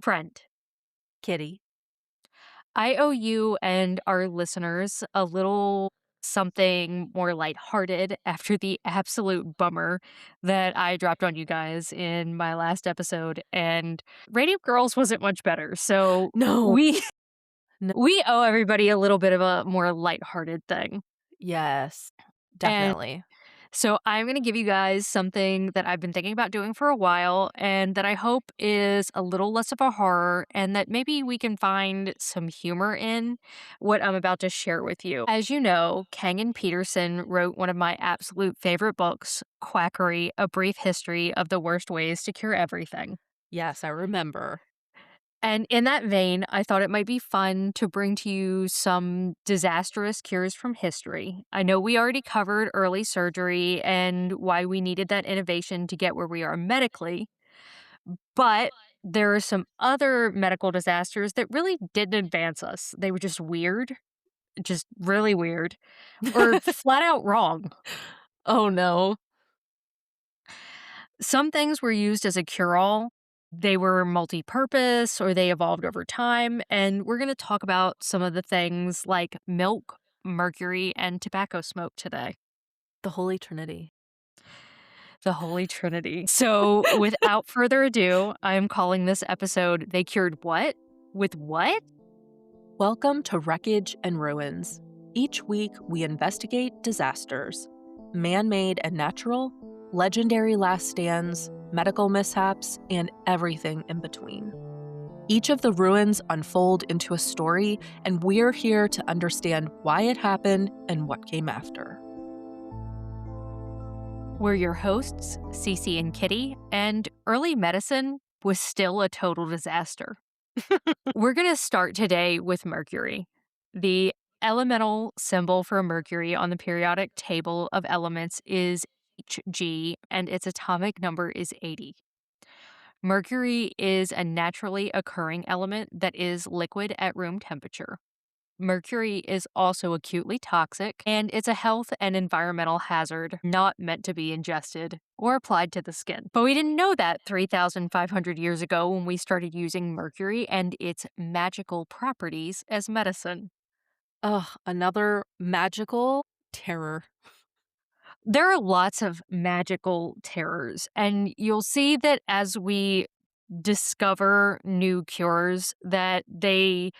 Friend, Kitty. I owe you and our listeners a little something more lighthearted after the absolute bummer that I dropped on you guys in my last episode, and Radio Girls wasn't much better. So No. we No. we owe everybody a little bit of a more lighthearted thing. Yes, And definitely. so I'm going to give you guys something that I've been thinking about doing for a while and that I hope is a little less of a horror and that maybe we can find some humor in what I'm about to share with you. As you know, Kang and Pedersen wrote one of my absolute favorite books, Quackery: A Brief History of the Worst Ways to Cure Everything. Yes, I remember. And in that vein, I thought it might be fun to bring to you some disastrous cures from history. I know we already covered early surgery and why we needed that innovation to get where we are medically, but there are some other medical disasters that really didn't advance us. They were just weird, just really weird, or flat out wrong. Oh, no. Some things were used as a cure all. They were multi purpose or they evolved over time. And we're going to talk about some of the things like milk, mercury, and tobacco smoke today. The Holy Trinity. The Holy Trinity. So, without further ado, I am calling this episode They Cured What? With What? Welcome to Wreckage and Ruins. Each week, we investigate disasters, man-made and natural, legendary last stands, medical mishaps, and everything in between. Each of the ruins unfold into a story, and we're here to understand why it happened and what came after. We're your hosts, Cece and Kitty, and early medicine was still a total disaster. We're going to start today with mercury. The elemental symbol for mercury on the periodic table of elements is Hg, and its atomic number is 80. Mercury is a naturally occurring element that is liquid at room temperature. Mercury is also acutely toxic, and it's a health and environmental hazard not meant to be ingested or applied to the skin. But we didn't know that 3,500 years ago when we started using mercury and its magical properties as medicine. Ugh, another magical terror. There are lots of magical terrors, and you'll see that as we discover new cures that they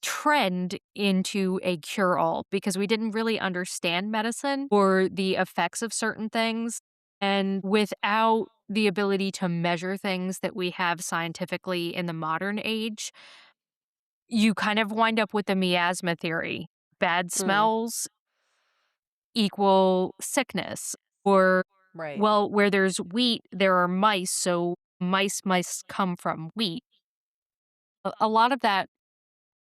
trend into a cure-all because we didn't really understand medicine or the effects of certain things. And without the ability to measure things that we have scientifically in the modern age, you kind of wind up with the miasma theory. Bad Mm, smells equal sickness. Or, right. well, where there's wheat, there are mice, so mice must come from wheat. A lot of that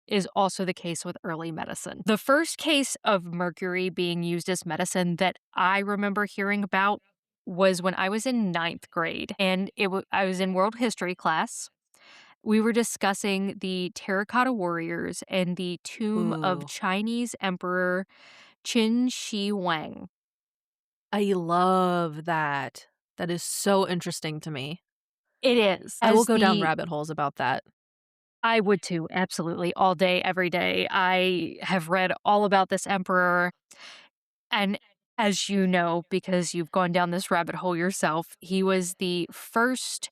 is also the case with early medicine. The first case of mercury being used as medicine that I remember hearing about was when I was in ninth grade, and I was in world history class. We were discussing the terracotta warriors and the tomb of Ooh. Chinese Emperor Qin Shi Huang. I love that. That is so interesting to me. It is. I will go down rabbit holes about that. I would too, absolutely, all day, every day. I have read all about this emperor. And as you know, because you've gone down this rabbit hole yourself, he was the first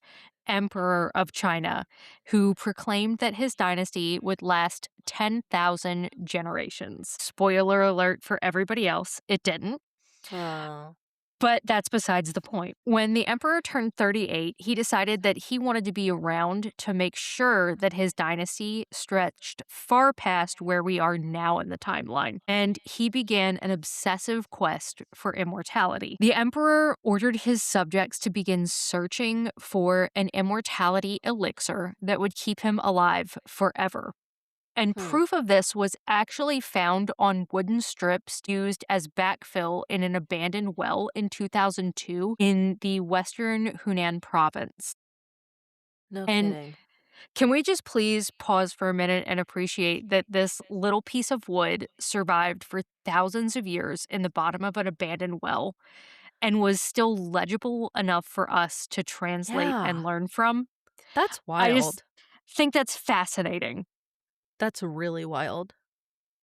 emperor of China who proclaimed that his dynasty would last 10,000 generations. Spoiler alert for everybody else, it didn't. Oh. But that's besides the point. When the emperor turned 38, he decided that he wanted to be around to make sure that his dynasty stretched far past where we are now in the timeline. And he began an obsessive quest for immortality. The emperor ordered his subjects to begin searching for an immortality elixir that would keep him alive forever. And Hmm. proof of this was actually found on wooden strips used as backfill in an abandoned well in 2002 in the western Hunan province. No And kidding. can we just please pause for a minute and appreciate that this little piece of wood survived for thousands of years in the bottom of an abandoned well and was still legible enough for us to translate and Yeah, learn from? that's I just wild. think that's fascinating. That's really wild.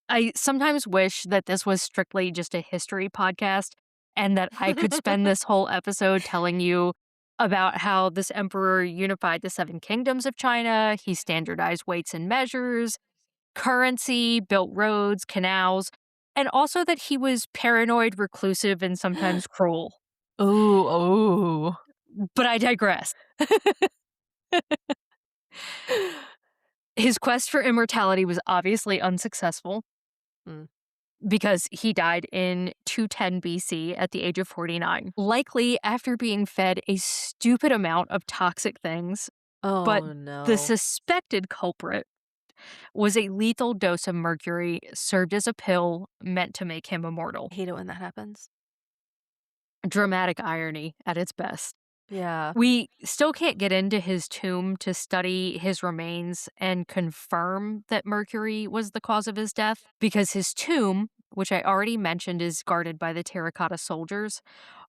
I sometimes wish that this was strictly just a history podcast and that I could spend this whole episode telling you about how this emperor unified the seven kingdoms of China, he standardized weights and measures, currency, built roads, canals, and also that he was paranoid, reclusive, and sometimes cruel. Ooh, ooh. But I digress. His quest for immortality was obviously unsuccessful Mm. because he died in 210 BC at the age of 49, likely after being fed a stupid amount of toxic things. But Oh, the no. suspected culprit was a lethal dose of mercury served as a pill meant to make him immortal. I hate it when that happens. Dramatic irony at its best. Yeah. We still can't get into his tomb to study his remains and confirm that mercury was the cause of his death because his tomb, which I already mentioned is guarded by the terracotta soldiers,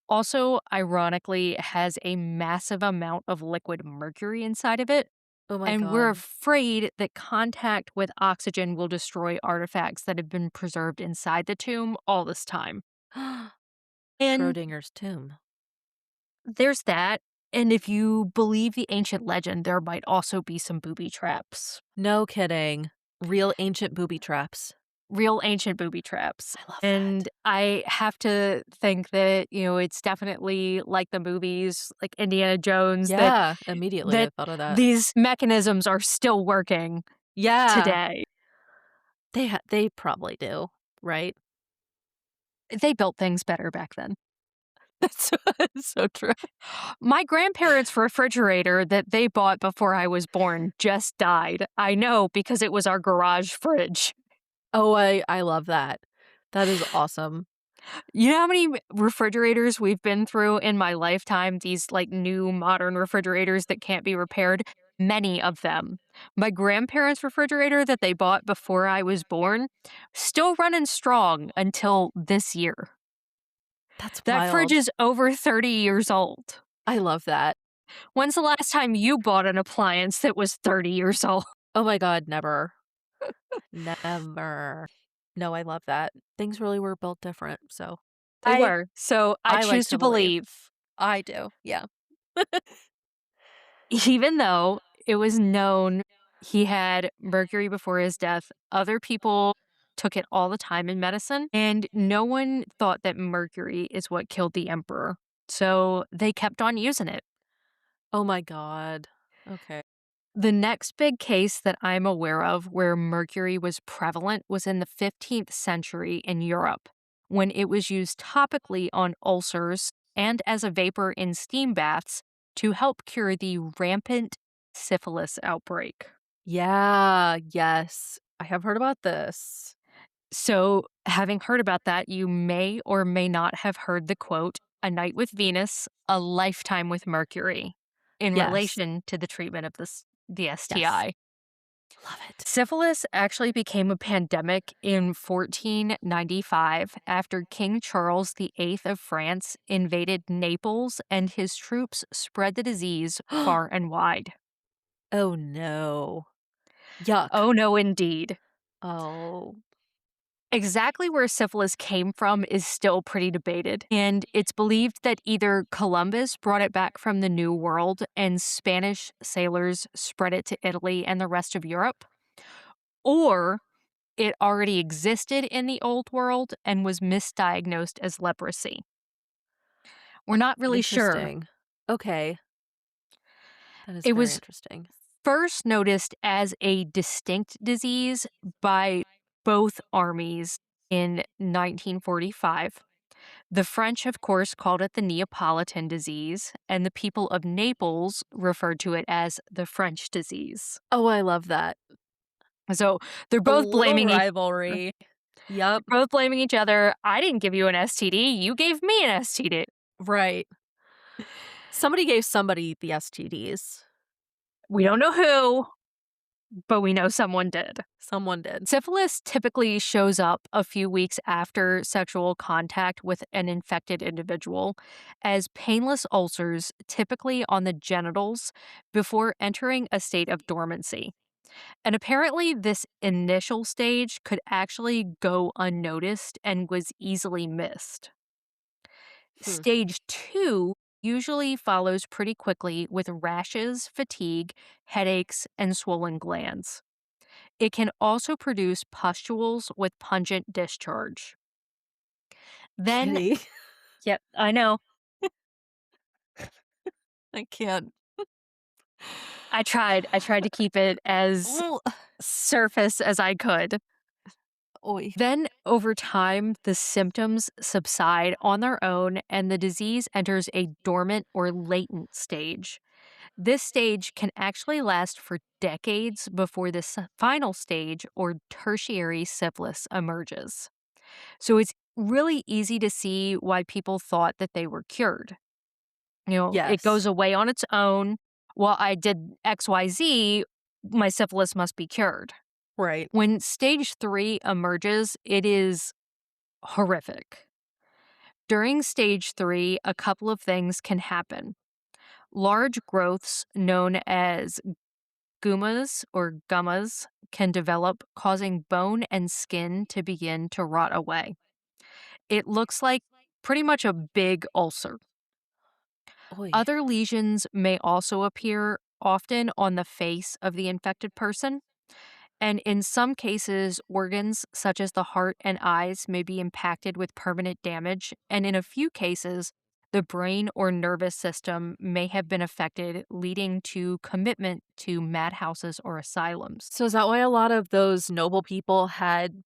also ironically has a massive amount of liquid mercury inside of it. Oh my And we're god. afraid that contact with oxygen will destroy artifacts that have been preserved inside the tomb all this time. And Schrodinger's tomb. there's that. And if you believe the ancient legend, there might also be some booby traps. No kidding. Real ancient booby traps. Real ancient booby traps. I love that. And I have to think that, it's definitely like the movies, like Indiana Jones, that Yeah, immediately I that thought of that. these mechanisms are still working Yeah. today. They probably do, right? They built things better back then. That's so true. My grandparents' refrigerator that they bought before I was born just died. I know because it was our garage fridge. Oh, I love that. That is awesome. You know how many refrigerators we've been through in my lifetime? These like new modern refrigerators that can't be repaired? Many of them. My grandparents' refrigerator that they bought before I was born, still running strong until this year. That's That fridge wild. is over 30 years old. I love that. When's the last time you bought an appliance that was 30 years old? Oh my god, never. Never. No, I love that. Things really were built different, so They I were. So I I like choose to to believe. believe, I do, yeah. even though it was known he had mercury before his death, other people took it all the time in medicine, and no one thought that mercury is what killed the emperor. So they kept on using it. Oh my god. Okay. The next big case that I'm aware of where mercury was prevalent was in the 15th century in Europe, when it was used topically on ulcers and as a vapor in steam baths to help cure the rampant syphilis outbreak. Yeah, yes. I have heard about this. So, having heard about that, you may or may not have heard the quote, "A night with Venus, a lifetime with Mercury," in Yes. relation to the treatment of the Yes. STI. Love it. Syphilis actually became a pandemic in 1495 after King Charles VIII of France invaded Naples and his troops spread the disease far and wide. Oh, no. Yuck. Oh, no, indeed. Oh. Exactly where syphilis came from is still pretty debated, and it's believed that either Columbus brought it back from the New World and Spanish sailors spread it to Italy and the rest of Europe, or it already existed in the Old World and was misdiagnosed as leprosy. We're not really sure. Interesting. Okay. That is It very was interesting. first noticed as a distinct disease by both armies in 1945. The French, of course, called it the Neapolitan disease, and the people of Naples referred to it as the French disease. Oh, I love that. So they're A both little blaming each other. rivalry. Yup. Both blaming each other. I didn't give you an STD. You gave me an STD. Right. Somebody gave somebody the STDs. We don't know who. but we know someone did. Someone did. Syphilis typically shows up a few weeks after sexual contact with an infected individual as painless ulcers, typically on the genitals, before entering a state of dormancy. And apparently, this initial stage could actually go unnoticed and was easily missed. Hmm. Stage 2 usually follows pretty quickly with rashes, fatigue, headaches, and swollen glands. It can also produce pustules with pungent discharge. Then, Kitty. yep, I know. I can't. I tried to keep it as Oh, surface as I could. oy. Then, over time, the symptoms subside on their own and the disease enters a dormant or latent stage. This stage can actually last for decades before the final stage or tertiary syphilis emerges. So it's really easy to see why people thought that they were cured. It Yes. goes away on its own. Well, I did XYZ, my syphilis must be cured. Right. When stage 3 emerges, it is horrific. During stage 3, a couple of things can happen. Large growths known as gummas can develop, causing bone and skin to begin to rot away. It looks like pretty much a big ulcer. Oy. Other lesions may also appear, often on the face of the infected person. And in some cases, organs such as the heart and eyes may be impacted with permanent damage. And in a few cases, the brain or nervous system may have been affected, leading to commitment to madhouses or asylums. So is that why a lot of those noble people had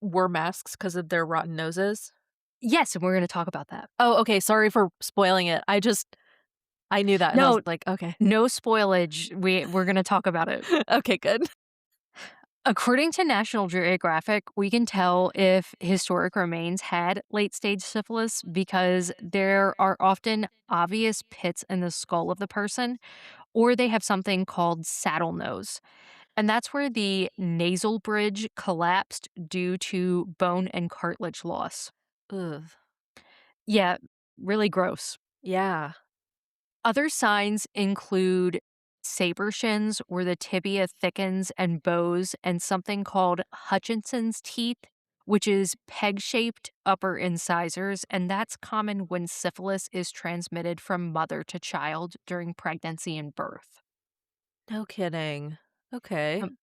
wore masks because of their rotten noses? Yes, and we're going to talk about that. Oh, okay. Sorry for spoiling it. I knew that, and I was No, like, okay. no spoilage. We're going to talk about it. Okay, good. According to National Geographic, we can tell if historic remains had late stage syphilis because there are often obvious pits in the skull of the person, or they have something called saddle nose. And that's where the nasal bridge collapsed due to bone and cartilage loss. Ugh. Yeah, really gross. Yeah. Other signs include saber shins, where the tibia thickens and bows, and something called Hutchinson's teeth, which is peg shaped upper incisors. And that's common when syphilis is transmitted from mother to child during pregnancy and birth. No kidding. Okay. Um,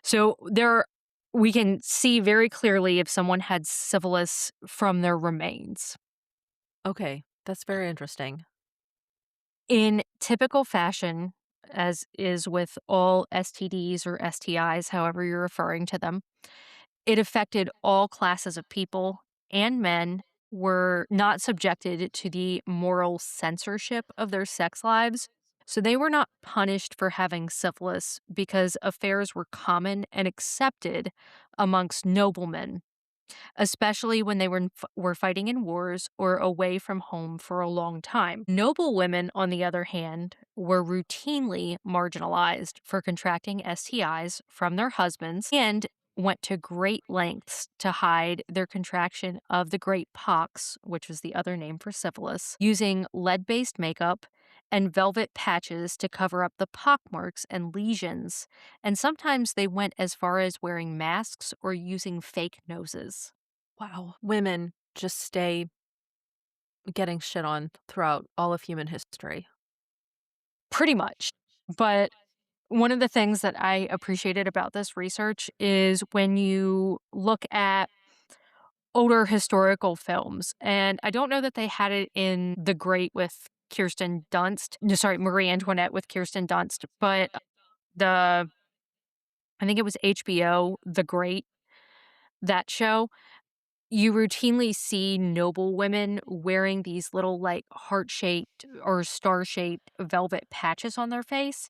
So we can see very clearly if someone had syphilis from their remains. Okay. That's very interesting. In typical fashion, as is with all STDs or STIs, however you're referring to them, it affected all classes of people, and men were not subjected to the moral censorship of their sex lives. So they were not punished for having syphilis because affairs were common and accepted amongst noblemen, especially when they were fighting in wars or away from home for a long time. Noble women, on the other hand, were routinely marginalized for contracting STIs from their husbands and went to great lengths to hide their contraction of the Great Pox, which was the other name for syphilis, using lead based makeup and velvet patches to cover up the pockmarks and lesions. And sometimes they went as far as wearing masks or using fake noses. Wow. Women just stay getting shit on throughout all of human history. Pretty much. But one of the things that I appreciated about this research is when you look at older historical films, and I don't know that they had it in The Great with Kirsten Dunst. No, sorry, Marie Antoinette with Kirsten Dunst, but the I think it was HBO, The Great, that show. You routinely see noble women wearing these little like heart-shaped or star-shaped velvet patches on their face.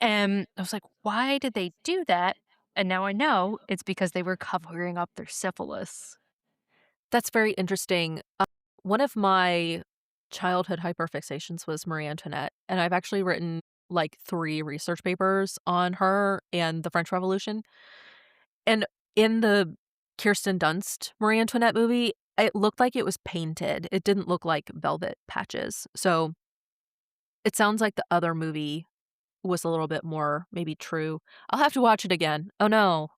And I was like, why did they do that? And now I know it's because they were covering up their syphilis. That's very interesting. One of my childhood hyperfixations was Marie Antoinette, and I've actually written like 3 research papers on her and the French Revolution. And in the Kirsten Dunst Marie Antoinette movie, it looked like it was painted. It didn't look like velvet patches. So it sounds like the other movie was a little bit more maybe true. I'll have to watch it again. Oh no.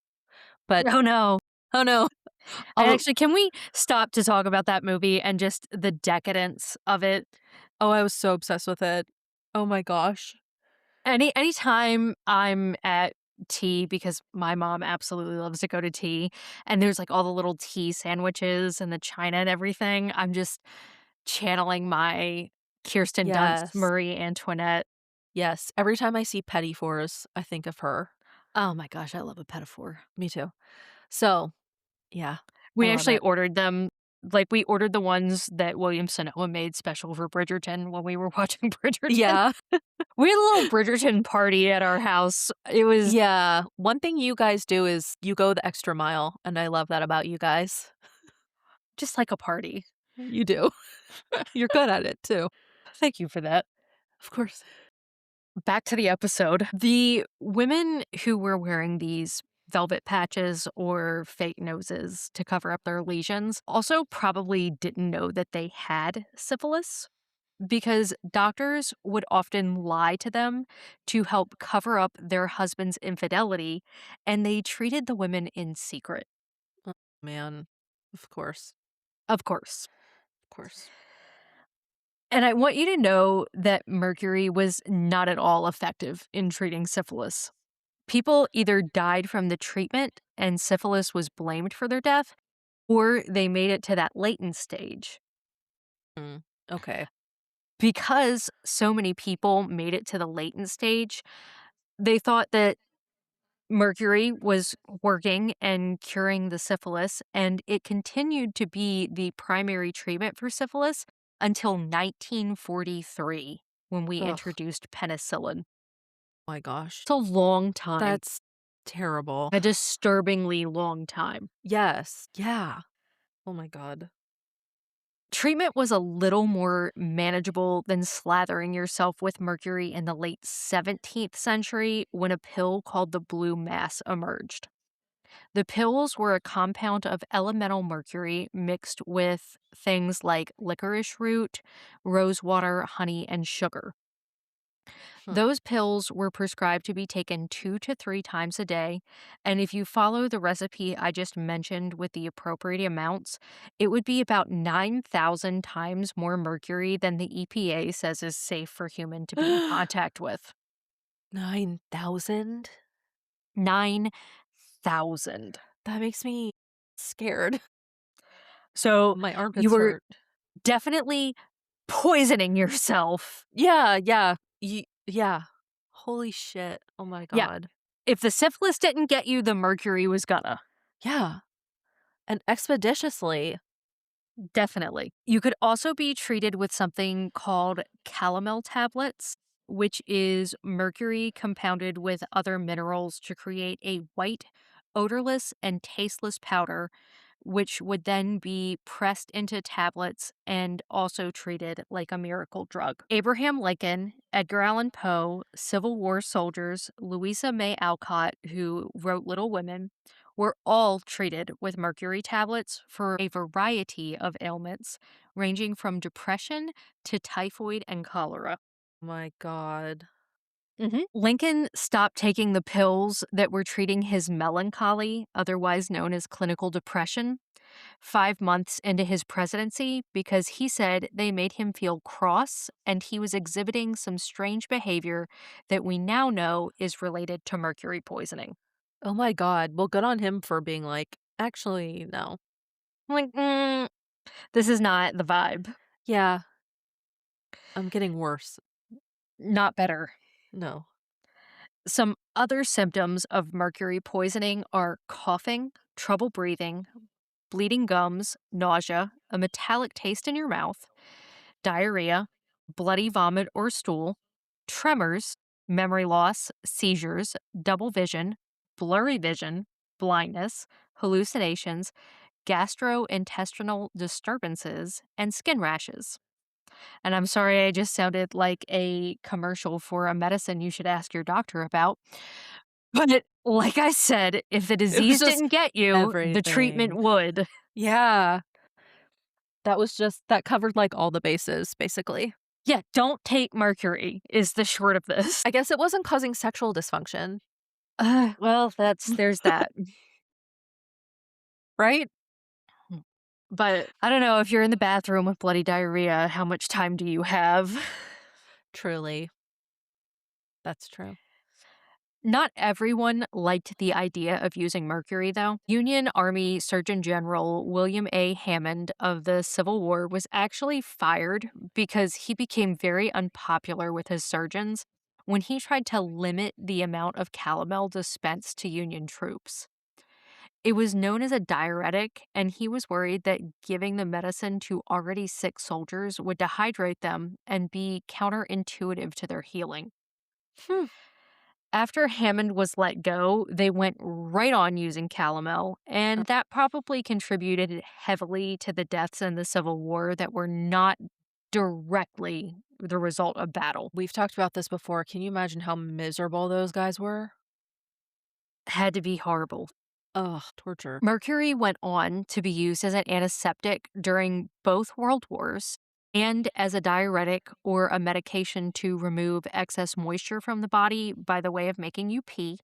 But Oh, no. oh no. And I'll actually, can we stop to talk about that movie and just the decadence of it? Oh, I was so obsessed with it. Oh my gosh. Anytime I'm at tea, because my mom absolutely loves to go to tea, and there's, like, all the little tea sandwiches and the china and everything, I'm just channeling my Kirsten Dunst, Yes. Marie Antoinette. Yes. Every time I see Petty Fours, I think of her. Oh my gosh, I love a pedophore. Me too. So, yeah, I We love actually it. ordered them, like, we ordered the ones that William Sonoma made special for Bridgerton when we were watching Bridgerton. Yeah. We had a little Bridgerton party at our house. It was Yeah. One thing you guys do is you go the extra mile, and I love that about you guys. just like a party. You do. You're good at it too. Thank you for that. Of course. Back to the episode. The women who were wearing these velvet patches or fake noses to cover up their lesions also probably didn't know that they had syphilis, because doctors would often lie to them to help cover up their husband's infidelity, and they treated the women in secret. Oh, man. Of course. Of course. Of course. And I want you to know that mercury was not at all effective in treating syphilis. People either died from the treatment and syphilis was blamed for their death, or they made it to that latent stage. Mm. Okay. Because so many people made it to the latent stage, they thought that mercury was working and curing the syphilis, and it continued to be the primary treatment for syphilis until 1943 when we Ugh. introduced penicillin. My gosh. It's a long time, That's terrible. a disturbingly long time. Yes. Yeah. Oh my god. Treatment was a little more manageable than slathering yourself with mercury in the late 17th century when a pill called the blue mass emerged. The pills were a compound of elemental mercury mixed with things like licorice root, rosewater, honey, and sugar. Hmm. Those pills were prescribed to be taken 2 to 3 times a day, and if you follow the recipe I just mentioned with the appropriate amounts, it would be about 9,000 times more mercury than the EPA says is safe for human to be in contact with. 9,000? 9,000. That makes me scared. So My you armpits were hurt. definitely poisoning yourself. Yeah, yeah. Yeah. Holy shit. Oh my Yeah. god. If the syphilis didn't get you, the mercury was gonna. Yeah. And expeditiously. Definitely. You could also be treated with something called calomel tablets, which is mercury compounded with other minerals to create a white, odorless, and tasteless powder, which would then be pressed into tablets and also treated like a miracle drug. Abraham Lincoln, Edgar Allan Poe, Civil War soldiers, Louisa May Alcott, who wrote Little Women, were all treated with mercury tablets for a variety of ailments, ranging from depression to typhoid and cholera. My god. Lincoln stopped taking the pills that were treating his melancholy, otherwise known as clinical depression, 5 months into his presidency because he said they made him feel cross and he was exhibiting some strange behavior that we now know is related to mercury poisoning. Oh my god. Well, good on him for being like, actually, no. I'm like, this is not the vibe. Yeah. I'm getting worse. Not better. No. Some other symptoms of mercury poisoning are coughing, trouble breathing, bleeding gums, nausea, a metallic taste in your mouth, diarrhea, bloody vomit or stool, tremors, memory loss, seizures, double vision, blurry vision, blindness, hallucinations, gastrointestinal disturbances, and skin rashes. And I'm sorry I just sounded like a commercial for a medicine you should ask your doctor about. But like I said, if the It was disease just didn't get you, the treatment everything. would. Yeah. That covered, like, all the bases, basically. Yeah, don't take mercury is the short of this. I guess it wasn't causing sexual dysfunction, Well, there's that. right? But I don't know if you're in the bathroom with bloody diarrhea, how much time do you have? Truly. That's true. Not everyone liked the idea of using mercury, though. Union Army Surgeon General William A. Hammond of the Civil War was actually fired because he became very unpopular with his surgeons when he tried to limit the amount of calomel dispensed to Union troops. It was known as a diuretic, and he was worried that giving the medicine to already sick soldiers would dehydrate them and be counterintuitive to their healing. Hmm. After Hammond was let go, they went right on using calomel, and that probably contributed heavily to the deaths in the Civil War that were not directly the result of battle. We've talked about this before. Can you imagine how miserable those guys were? Had to be horrible. Ugh, torture. Mercury went on to be used as an antiseptic during both World Wars and as a diuretic or a medication to remove excess moisture from the body by the way of making you pee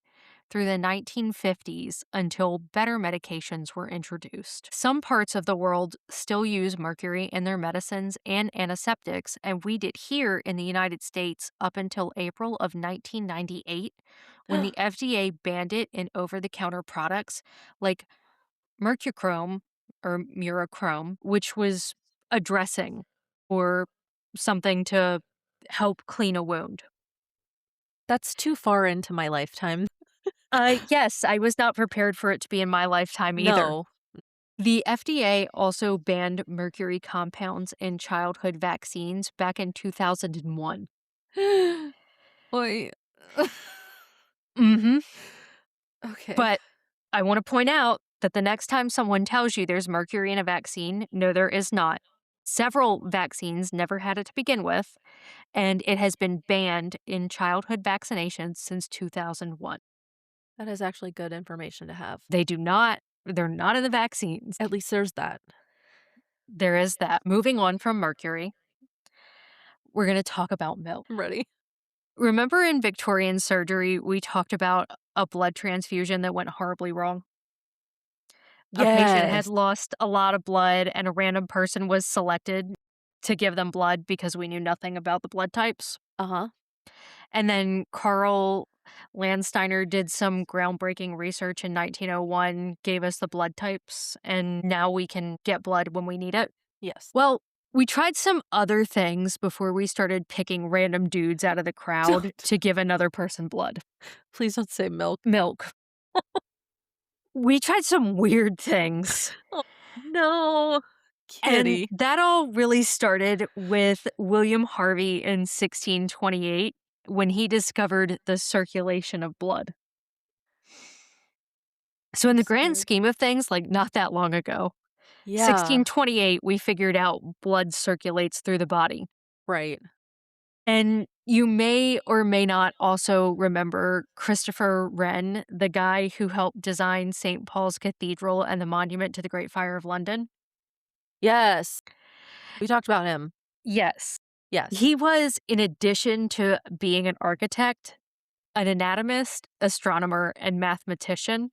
through the 1950s until better medications were introduced. Some parts of the world still use mercury in their medicines and antiseptics, and we did here in the United States up until April of 1998 when the FDA banned it in over the counter products like mercurochrome or murochrome, which was a dressing or something to help clean a wound. That's too far into my lifetime. Yes, I was not prepared for it to be in my lifetime either. No. The FDA also banned mercury compounds in childhood vaccines back in 2001. Wait. Mm-hmm. Okay. But I want to point out that the next time someone tells you there's mercury in a vaccine, no, there is not. Several vaccines never had it to begin with, and it has been banned in childhood vaccinations since 2001. That is actually good information to have. They're not in the vaccines. At least there's that. There is that. Moving on from mercury, we're going to talk about milk. I'm ready. Remember in Victorian surgery, we talked about a blood transfusion that went horribly wrong? A patient had Yes. lost a lot of blood, and a random person was selected to give them blood because we knew nothing about the blood types. Uh-huh. And then Carl Landsteiner did some groundbreaking research in 1901, gave us the blood types, and now we can get blood when we need it. Yes. Well, we tried some other things before we started picking random dudes out of the crowd Don't. to give another person blood. Please don't say milk. Milk. We tried some weird things. Oh, no. And Kitty. that all really started with William Harvey in 1628 when he discovered the circulation of blood. So, in I'm the grand scared. scheme of things, like not that long ago, Yeah. 1628, we figured out blood circulates through the body. Right. And you may or may not also remember Christopher Wren, the guy who helped design St. Paul's Cathedral and the monument to the Great Fire of London. Yes. We talked about him. Yes. Yes. He was, in addition to being an architect, an anatomist, astronomer, and mathematician.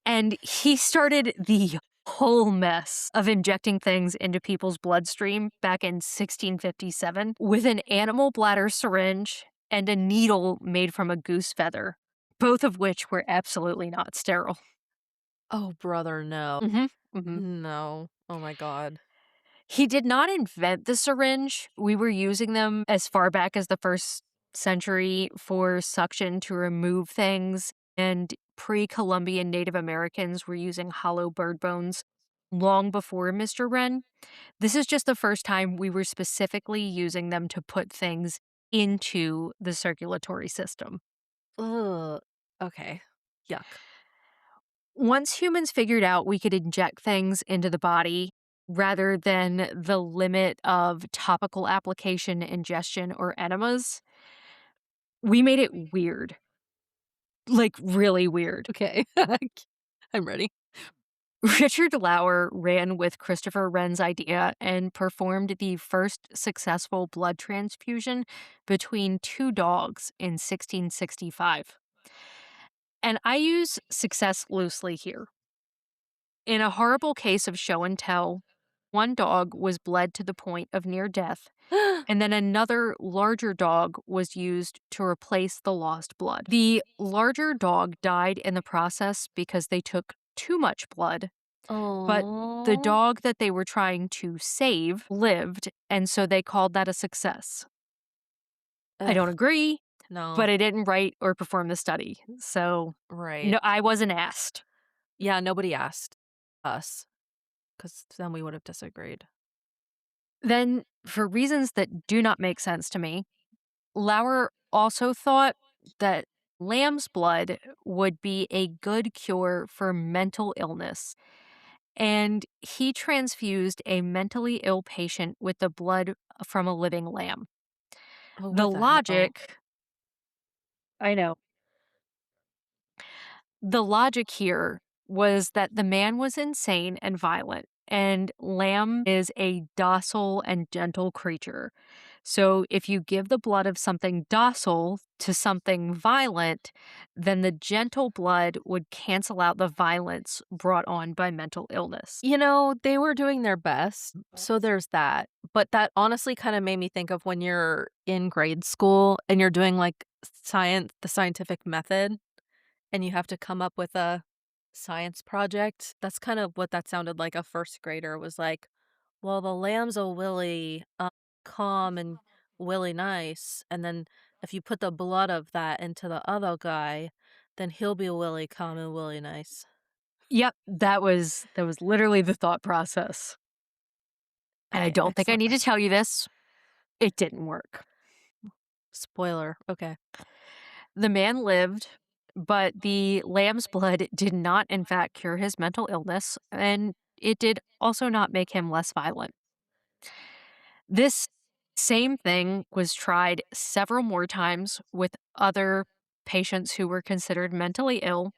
And he started the whole mess of injecting things into people's bloodstream back in 1657 with an animal bladder syringe and a needle made from a goose feather, both of which were absolutely not sterile. Oh, brother, no. Hmm. Hmm. No. Oh my god. He did not invent the syringe. We were using them as far back as the first century for suction to remove things, and pre-Columbian Native Americans were using hollow bird bones long before Mr. Wren. This is just the first time we were specifically using them to put things into the circulatory system. Ugh. Okay. Yuck. Once humans figured out we could inject things into the body, rather than the limit of topical application, ingestion, or enemas. We made it weird, like really weird. Okay. I'm ready. Richard Lauer ran with Christopher Wren's idea and performed the first successful blood transfusion between two dogs in 1665. And I use success loosely here. In a horrible case of show and tell, one dog was bled to the point of near death, and then another larger dog was used to replace the lost blood. The larger dog died in the process because they took too much blood, but the Oh. dog that they were trying to save lived, and so they called that a success. I don't Ugh, agree, no. but I didn't write or perform the study, so Right. no, I wasn't asked. Yeah, nobody asked us, because then we would have disagreed. Then, for reasons that do not make sense to me, Lauer also thought that lamb's blood would be a good cure for mental illness, and he transfused a mentally ill patient with the blood from a living lamb. Oh, The what the hell? logic, I know, the logic here was that the man was insane and violent, and lamb is a docile and gentle creature. So if you give the blood of something docile to something violent, then the gentle blood would cancel out the violence brought on by mental illness. They were doing their best, so there's that. But that honestly kind of made me think of when you're in grade school and you're doing like the scientific method, and you have to come up with a science project. That's kind of what that sounded like. A first grader was like, well, the lamb's a willy, calm and willy nice. And then if you put the blood of that into the other guy, then he'll be willy calm and willy nice. Yep, that was literally the thought process. And I don't think I Excellent. need to tell you this. It didn't work. Spoiler. Okay. The man lived, but the lamb's blood did not, in fact, cure his mental illness, and it did also not make him less violent. This same thing was tried several more times with other patients who were considered mentally ill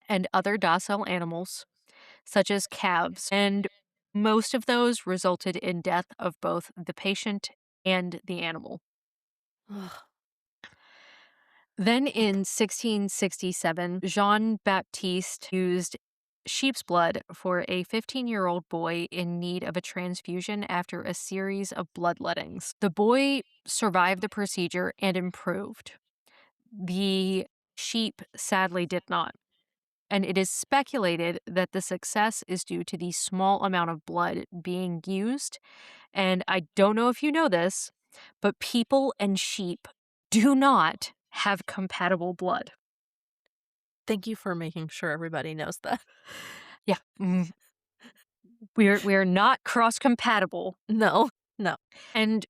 and other docile animals, such as calves, and most of those resulted in death of both the patient and the animal. Ugh, Then in 1667, Jean Baptiste used sheep's blood for a 15-year-old boy in need of a transfusion after a series of bloodlettings. The boy survived the procedure and improved. The sheep sadly did not. And it is speculated that the success is due to the small amount of blood being used. And I don't know if you know this, but people and sheep do not have compatible blood. thank you for making sure everybody knows that. Yeah. We're not cross compatible. No, no. And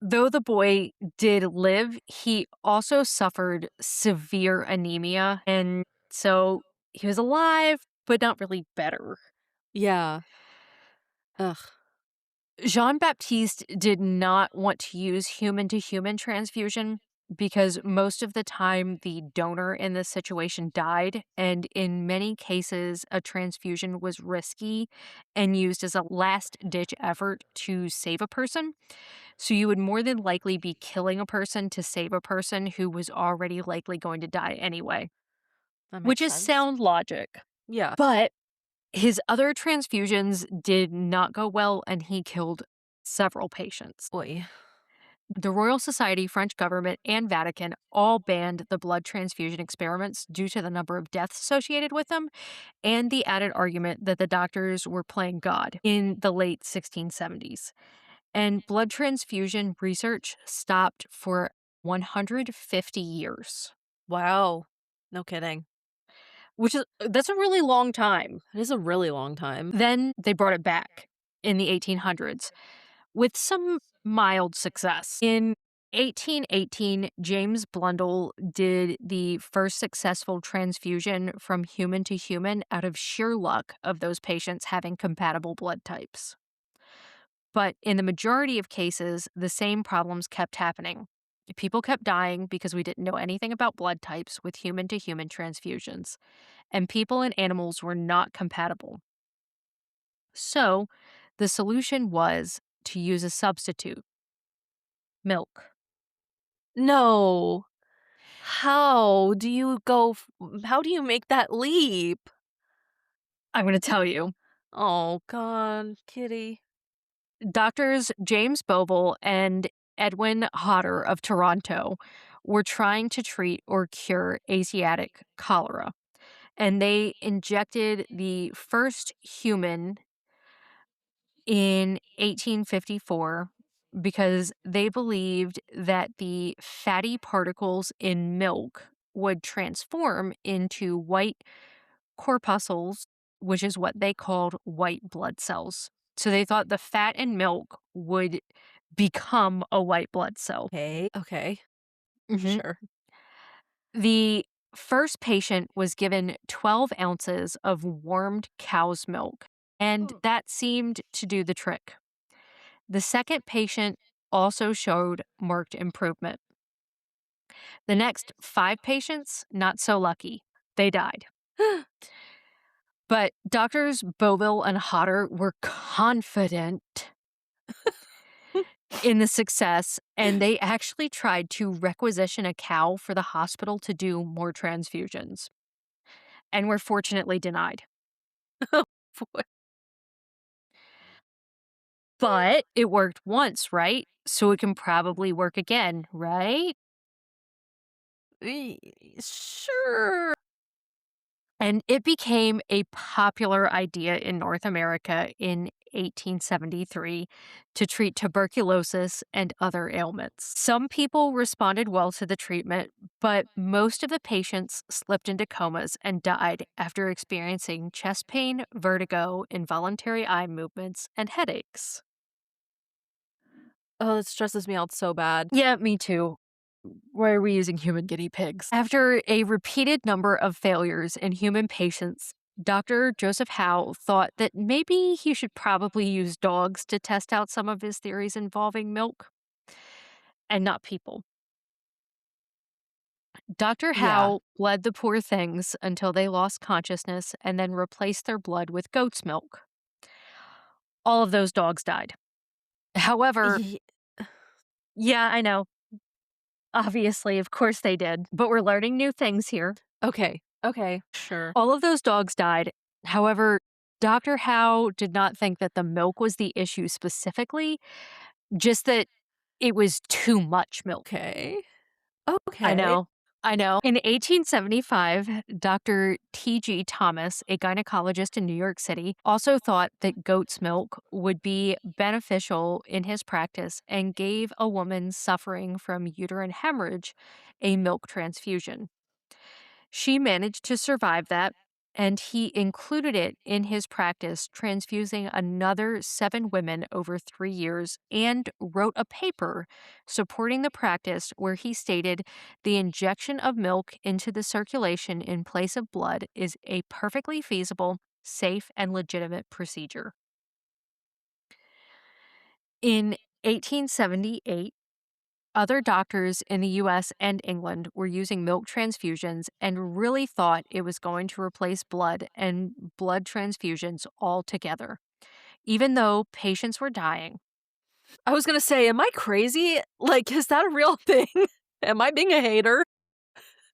though the boy did live, he also suffered severe anemia. And so he was alive, but not really better. Yeah. Ugh. Jean Baptiste did not want to use human to human transfusion because most of the time the donor in this situation died, and in many cases, a transfusion was risky and used as a last ditch effort to save a person. So you would more than likely be killing a person to save a person who was already likely going to die anyway, That which makes is sense. sound logic. Yeah. But his other transfusions did not go well, and he killed several patients. Oy. The Royal Society, French government, and Vatican all banned the blood transfusion experiments due to the number of deaths associated with them and the added argument that the doctors were playing God in the late 1670s. And blood transfusion research stopped for 150 years, Wow. No kidding. which is that's a really long time. It is a really long time. Then they brought it back in the 1800s with some mild success. In 1818, James Blundell did the first successful transfusion from human to human out of sheer luck of those patients having compatible blood types. But in the majority of cases, the same problems kept happening. People kept dying because we didn't know anything about blood types with human to human transfusions, and people and animals were not compatible. So, the solution was to use a substitute milk. No. How do you make that leap? I'm going to tell you. Oh god, kitty. Doctors James Bovell and Edwin Hodder of Toronto were trying to treat or cure Asiatic cholera, and they injected the first human in 1854 because they believed that the fatty particles in milk would transform into white corpuscles, which is what they called white blood cells. So they thought the fat in milk would become a white blood cell. Okay. Mhm. Sure. The first patient was given 12 ounces of warmed cow's milk, and that seemed to do the trick. The second patient also showed marked improvement. The next 5 patients, not so lucky. They died. But doctors Boville and Hodder were confident in the success, and they actually tried to requisition a cow for the hospital to do more transfusions, and were fortunately denied. Boy. But it worked once, right? So it can probably work again, right? Sure. And it became a popular idea in North America in 1873 to treat tuberculosis and other ailments. Some people responded well to the treatment, but most of the patients slipped into comas and died after experiencing chest pain, vertigo, involuntary eye movements, and headaches. Oh, it stresses me out so bad. Yeah, me too. Why are we using human guinea pigs? After a repeated number of failures in human patients, Dr. Joseph Howe thought that maybe he should probably use dogs to test out some of his theories involving milk and not people. Dr. Yeah. Howe bled the poor things until they lost consciousness and then replaced their blood with goat's milk. All of those dogs died. However, Ye yeah, I know. Obviously, of course they did. But we're learning new things here. Okay, sure. All of those dogs died. However, Dr. Howe did not think that the milk was the issue specifically, just that it was too much milk. Okay. I Okay. know. I know. In 1875, Dr. T.G. Thomas, a gynecologist in New York City, also thought that goat's milk would be beneficial in his practice and gave a woman suffering from uterine hemorrhage a milk transfusion. She managed to survive that, and he included it in his practice, transfusing another 7 women over 3 years, and wrote a paper supporting the practice where he stated the injection of milk into the circulation in place of blood is a perfectly feasible, safe, and legitimate procedure. In 1878, other doctors in the US and England were using milk transfusions and really thought it was going to replace blood and blood transfusions altogether, even though patients were dying. I was gonna say, am I crazy? Like, is that a real thing? Am I being a hater?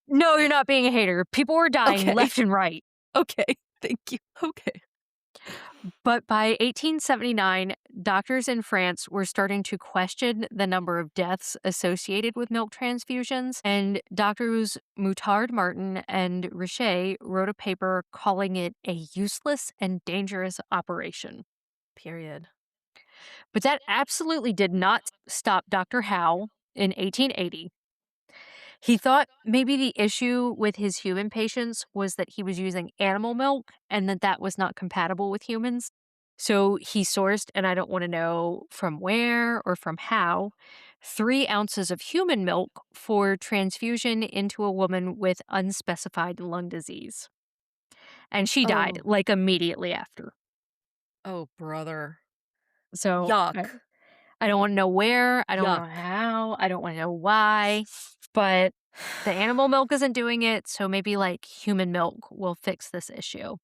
No, you're not being a hater. People were dying Okay. left and right. Okay. Thank you. Okay. But by 1879, doctors in France were starting to question the number of deaths associated with milk transfusions, and doctors Moutard Martin and Richet wrote a paper calling it a useless and dangerous operation. Period. But that absolutely did not stop Dr. Howe in 1880. He thought maybe the issue with his human patients was that he was using animal milk and that that was not compatible with humans. So he sourced, and I don't want to know from where or from how, 3 ounces of human milk for transfusion into a woman with unspecified lung disease. And she died Oh. like immediately after. Oh, brother. So Yuck. I don't want to know where. I don't know Yuck. how. I don't want to know why. But the animal milk isn't doing it. So maybe like human milk will fix this issue.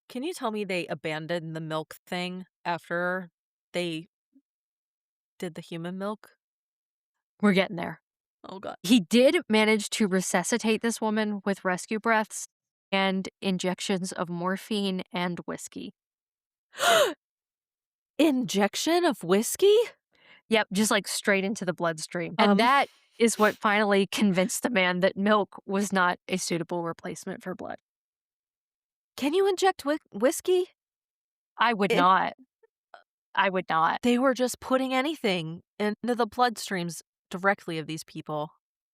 Can you tell me they abandoned the milk thing after they did the human milk? We're getting there. Oh god. He did manage to resuscitate this woman with rescue breaths and injections of morphine and whiskey. Injection of whiskey? Yep, just like straight into the bloodstream. And Um, that is what finally convinced the man that milk was not a suitable replacement for blood. can you inject whiskey? I would It not. I would not. They were just putting anything into the bloodstreams directly of these people.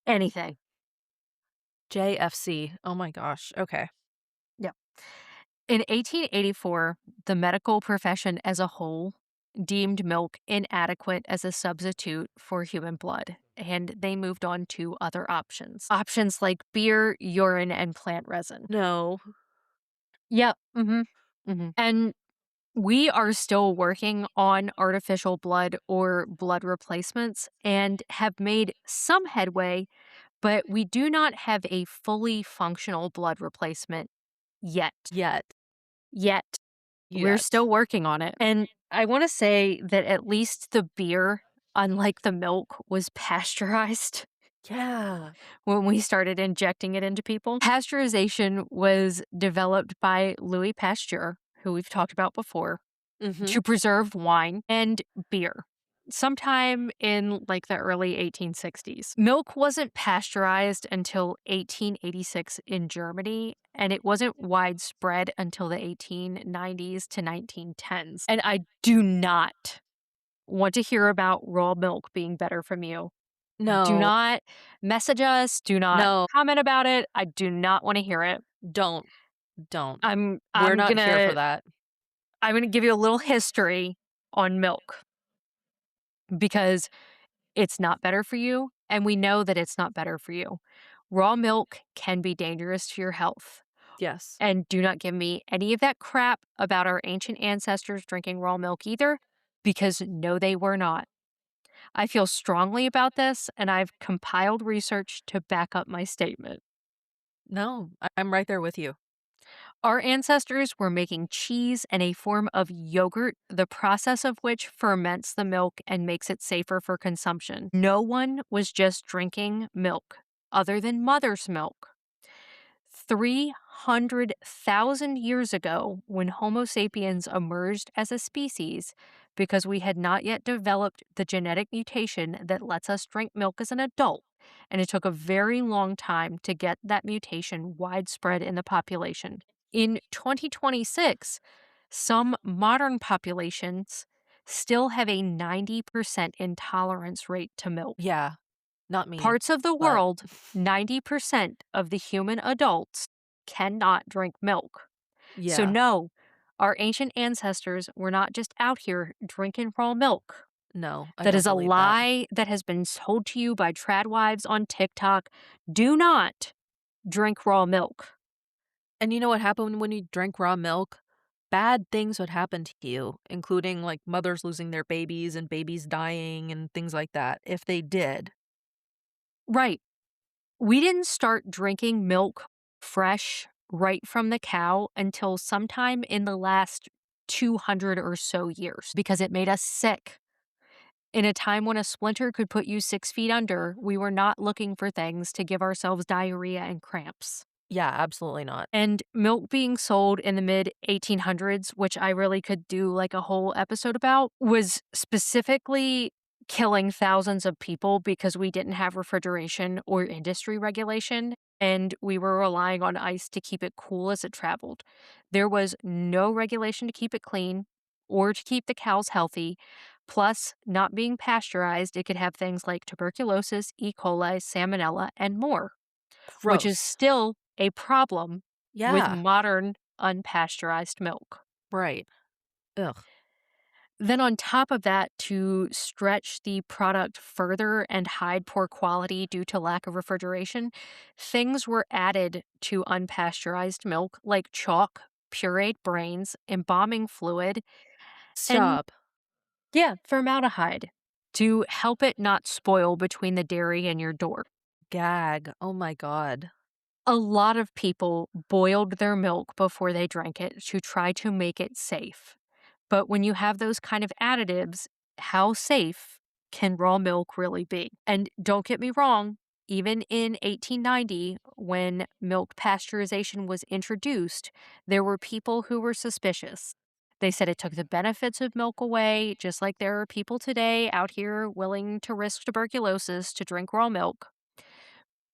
Anything. JFC. Oh my gosh. Okay. Yep. In 1884, the medical profession as a whole deemed milk inadequate as a substitute for human blood, and they moved on to other options. Options like beer, urine, and plant resin. No. Yep. And we are still working on artificial blood or blood replacements and have made some headway, but we do not have a fully functional blood replacement yet. Yet. Yet. We're Yet. still working on it. And I want to say that at least the beer, unlike the milk, was pasteurized Yeah. when we started injecting it into people. Pasteurization was developed by Louis Pasteur, who we've talked about before, Mhm. to preserve wine and beer sometime in like the early 1860s. Milk wasn't pasteurized until 1886 in Germany, and it wasn't widespread until the 1890s to 1910s. And I do not want to hear about raw milk being better from you. Do No. not message us, do not No. comment about it. I do not want to hear it. Don't. Don't. I'm We're I'm not going here for to that. I'm going to give you a little history on milk because it's not better for you, and we know that it's not better for you. Raw milk can be dangerous to your health. Yes. And do not give me any of that crap about our ancient ancestors drinking raw milk either, because no, they were not. I feel strongly about this, and I've compiled research to back up my statement. No. I'm right there with you. Our ancestors were making cheese and a form of yogurt, the process of which ferments the milk and makes it safer for consumption. No one was just drinking milk other than mother's milk. 300,000 years ago, when Homo sapiens emerged as a species, because we had not yet developed the genetic mutation that lets us drink milk as an adult, and it took a very long time to get that mutation widespread in the population. In 2026, some modern populations still have a 90% intolerance rate to milk. Yeah. Not me. Parts of the But world, 90% of the human adults cannot drink milk. So, yeah. no, our ancient ancestors were not just out here drinking raw milk. No, I That don't is a believe that. lie that has been told to you by tradwives on TikTok. Do not drink raw milk. And you know what happened when you drank raw milk? Bad things would happen to you, including, like, mothers losing their babies and babies dying and things like that, if they did. Right. We didn't start drinking milk fresh right from the cow until sometime in the last 200 or so years because it made us sick. In a time when a splinter could put you 6 feet under, we were not looking for things to give ourselves diarrhea and cramps. Yeah, absolutely not. And milk being sold in the mid 1800s, which I really could do like a whole episode about, was specifically killing thousands of people because we didn't have refrigeration or industry regulation, and we were relying on ice to keep it cool as it traveled. There was no regulation to keep it clean or to keep the cows healthy. Plus, not being pasteurized, it could have things like tuberculosis, E. coli, salmonella, and more, which is Gross. still a problem with Yeah, modern unpasteurized milk. right. Ugh. Then, on top of that, to stretch the product further and hide poor quality due to lack of refrigeration, things were added to unpasteurized milk like chalk, pureed brains, embalming fluid, and Stop. Yeah, formaldehyde to help it not spoil between the dairy and your door. Gag. Oh my God. A lot of people boiled their milk before they drank it to try to make it safe. But when you have those kind of additives, how safe can raw milk really be? And don't get me wrong, even in 1890, when milk pasteurization was introduced, there were people who were suspicious. They said it took the benefits of milk away, just like there are people today out here willing to risk tuberculosis to drink raw milk.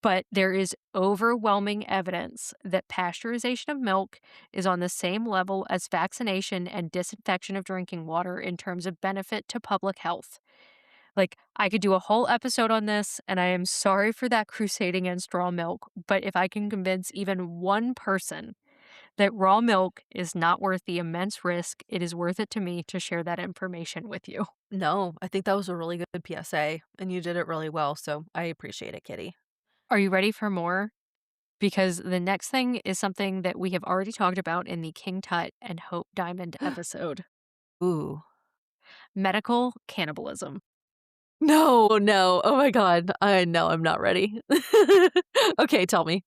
But there is overwhelming evidence that pasteurization of milk is on the same level as vaccination and disinfection of drinking water in terms of benefit to public health. Like, I could do a whole episode on this, and I am sorry for that crusade against raw milk, but if I can convince even one person that raw milk is not worth the immense risk, it is worth it to me to share that information with you. No, I think that was a really good PSA, and you did it really well, so I appreciate it, Kitty. Are you ready for more? Because the next thing is something that we have already talked about in the King Tut and Hope Diamond episode: Ooh. medical cannibalism. No, no. Oh my God. I know I'm not ready. Okay, tell me.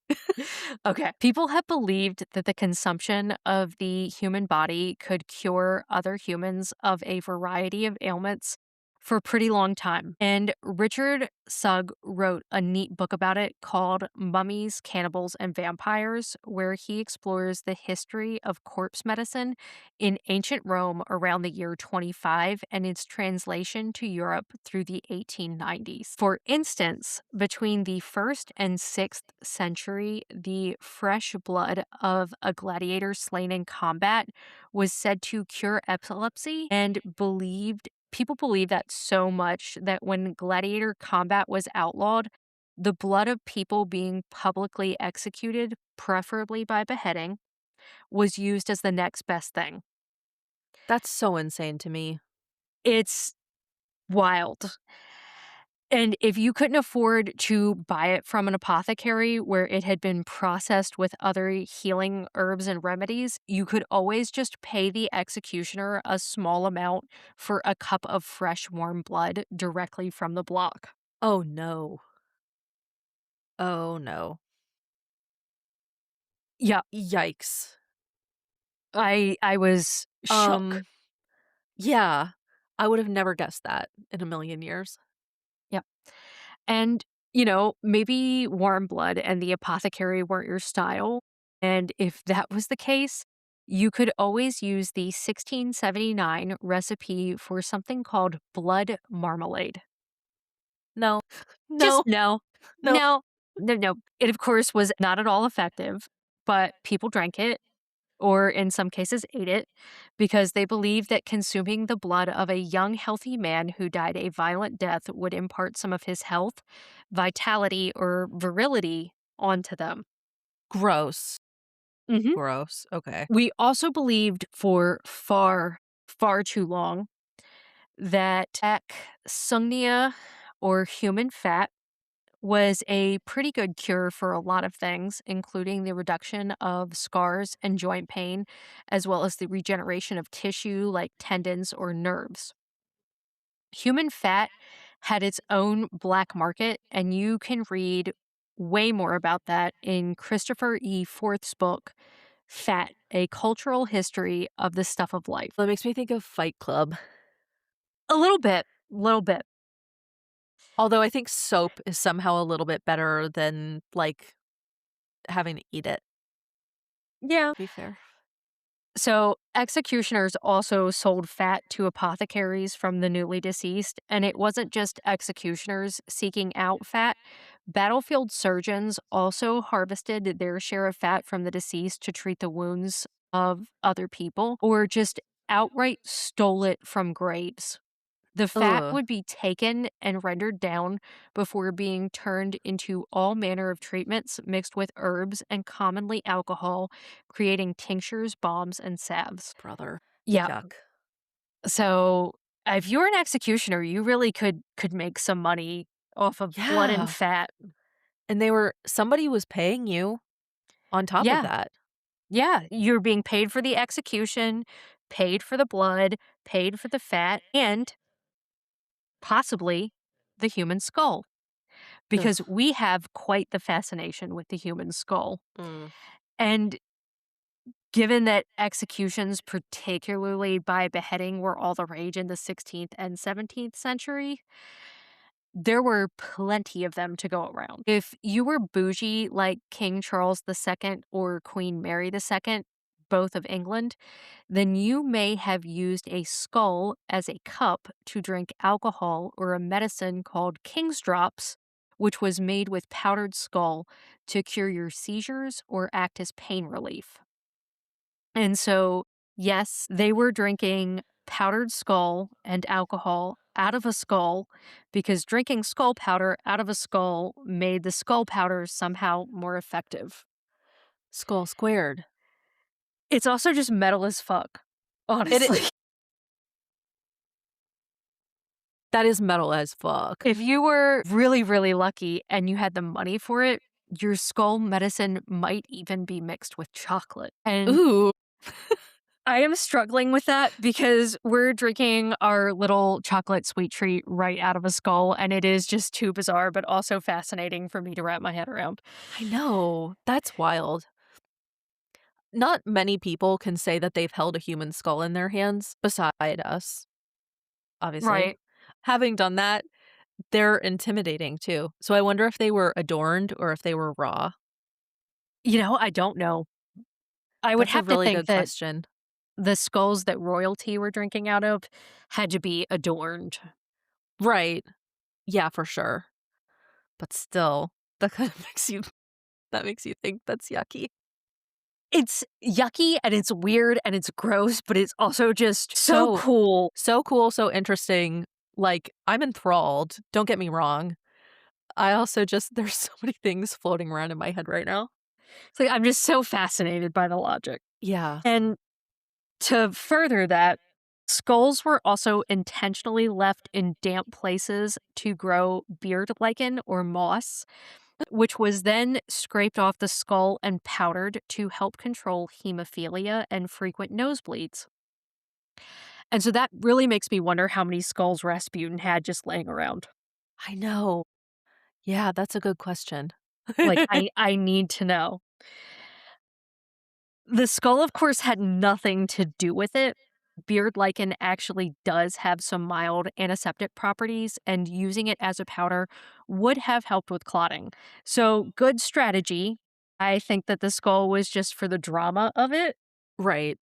Okay. People have believed that the consumption of the human body could cure other humans of a variety of ailments for a pretty long time. And Richard Sugg wrote a neat book about it called Mummies, Cannibals, and Vampires, where he explores the history of corpse medicine in ancient Rome around the year 25 and its translation to Europe through the 1890s. For instance, between the 1st and 6th century, the fresh blood of a gladiator slain in combat was said to cure epilepsy, and people believe that so much that when gladiator combat was outlawed, the blood of people being publicly executed, preferably by beheading, was used as the next best thing. That's so insane to me. It's wild. And if you couldn't afford to buy it from an apothecary where it had been processed with other healing herbs and remedies, you could always just pay the executioner a small amount for a cup of fresh, warm blood directly from the block. Oh no. Oh no. Yeah, Yikes. I was shook. Um, yeah. I would have never guessed that in a million years. Yep. And, maybe warm blood and the apothecary weren't your style. And if that was the case, you could always use the 1679 recipe for something called blood marmalade. No. Just No. no, No. no, no, no. It, of course, was not at all effective, but people drank it, or in some cases ate it, because they believed that consuming the blood of a young, healthy man who died a violent death would impart some of his health, vitality, or virility onto them. Gross. Mhm. Gross. Okay. We also believed for far, far too long that sungnia, or human fat, was a pretty good cure for a lot of things, including the reduction of scars and joint pain, as well as the regeneration of tissue like tendons or nerves. Human fat had its own black market, and you can read way more about that in Christopher E. Forth's book, Fat, A Cultural History of the Stuff of Life. That makes me think of Fight Club. A little bit. Although I think soap is somehow a little bit better than, like, having to eat it, Yeah. to be fair. So, executioners also sold fat to apothecaries from the newly deceased, and it wasn't just executioners seeking out fat. Battlefield surgeons also harvested their share of fat from the deceased to treat the wounds of other people, or just outright stole it from graves. The fat Ugh, would be taken and rendered down before being turned into all manner of treatments mixed with herbs and commonly alcohol, creating tinctures, balms, and salves. brother. Yeah. Yuck. So if you're an executioner, you really could make some money off of blood and Yeah, fat. and somebody was paying you on top of Yeah. that. Yeah. You're being paid for the execution, paid for the blood, paid for the fat, and possibly the human skull, because Ugh. we have quite the fascination with the human skull. Mm. And given that executions, particularly by beheading, were all the rage in the 16th and 17th century, there were plenty of them to go around. If you were bougie like King Charles II or Queen Mary II, both of England, then you may have used a skull as a cup to drink alcohol or a medicine called King's Drops, which was made with powdered skull to cure your seizures or act as pain relief. And so, yes, they were drinking powdered skull and alcohol out of a skull because drinking skull powder out of a skull made the skull powder somehow more effective. Skull squared. It's also just metal as fuck, It honestly. that is metal as fuck. If you were really, really lucky and you had the money for it, your skull medicine might even be mixed with chocolate. And Ooh. I am struggling with that because we're drinking our little chocolate sweet treat right out of a skull, and it is just too bizarre, but also fascinating for me to wrap my head around. I know. That's wild. Not many people can say that they've held a human skull in their hands beside us, obviously. Right. Having done that, they're intimidating too. So I wonder if they were adorned or if they were raw. I don't know. I would That's a have to really think good that question. the skulls that royalty were drinking out of had to be adorned. Right. Yeah, for sure. But still, that kind of makes you think that's yucky. It's yucky and it's weird and it's gross, but it's also just so So cool. so cool, so interesting. Like, I'm enthralled. Don't get me wrong. I also just there's so many things floating around in my head right now. It's like I'm just so fascinated by the logic. Yeah. And to further that, skulls were also intentionally left in damp places to grow beard lichen or moss, which was then scraped off the skull and powdered to help control hemophilia and frequent nosebleeds. And so that really makes me wonder how many skulls Rasputin had just laying around. I know. Yeah, that's a good question. Like, I need to know. The skull, of course, had nothing to do with it. Beard lichen actually does have some mild antiseptic properties, and using it as a powder would have helped with clotting. So, good strategy. I think that the skull was just for the drama of it. Right.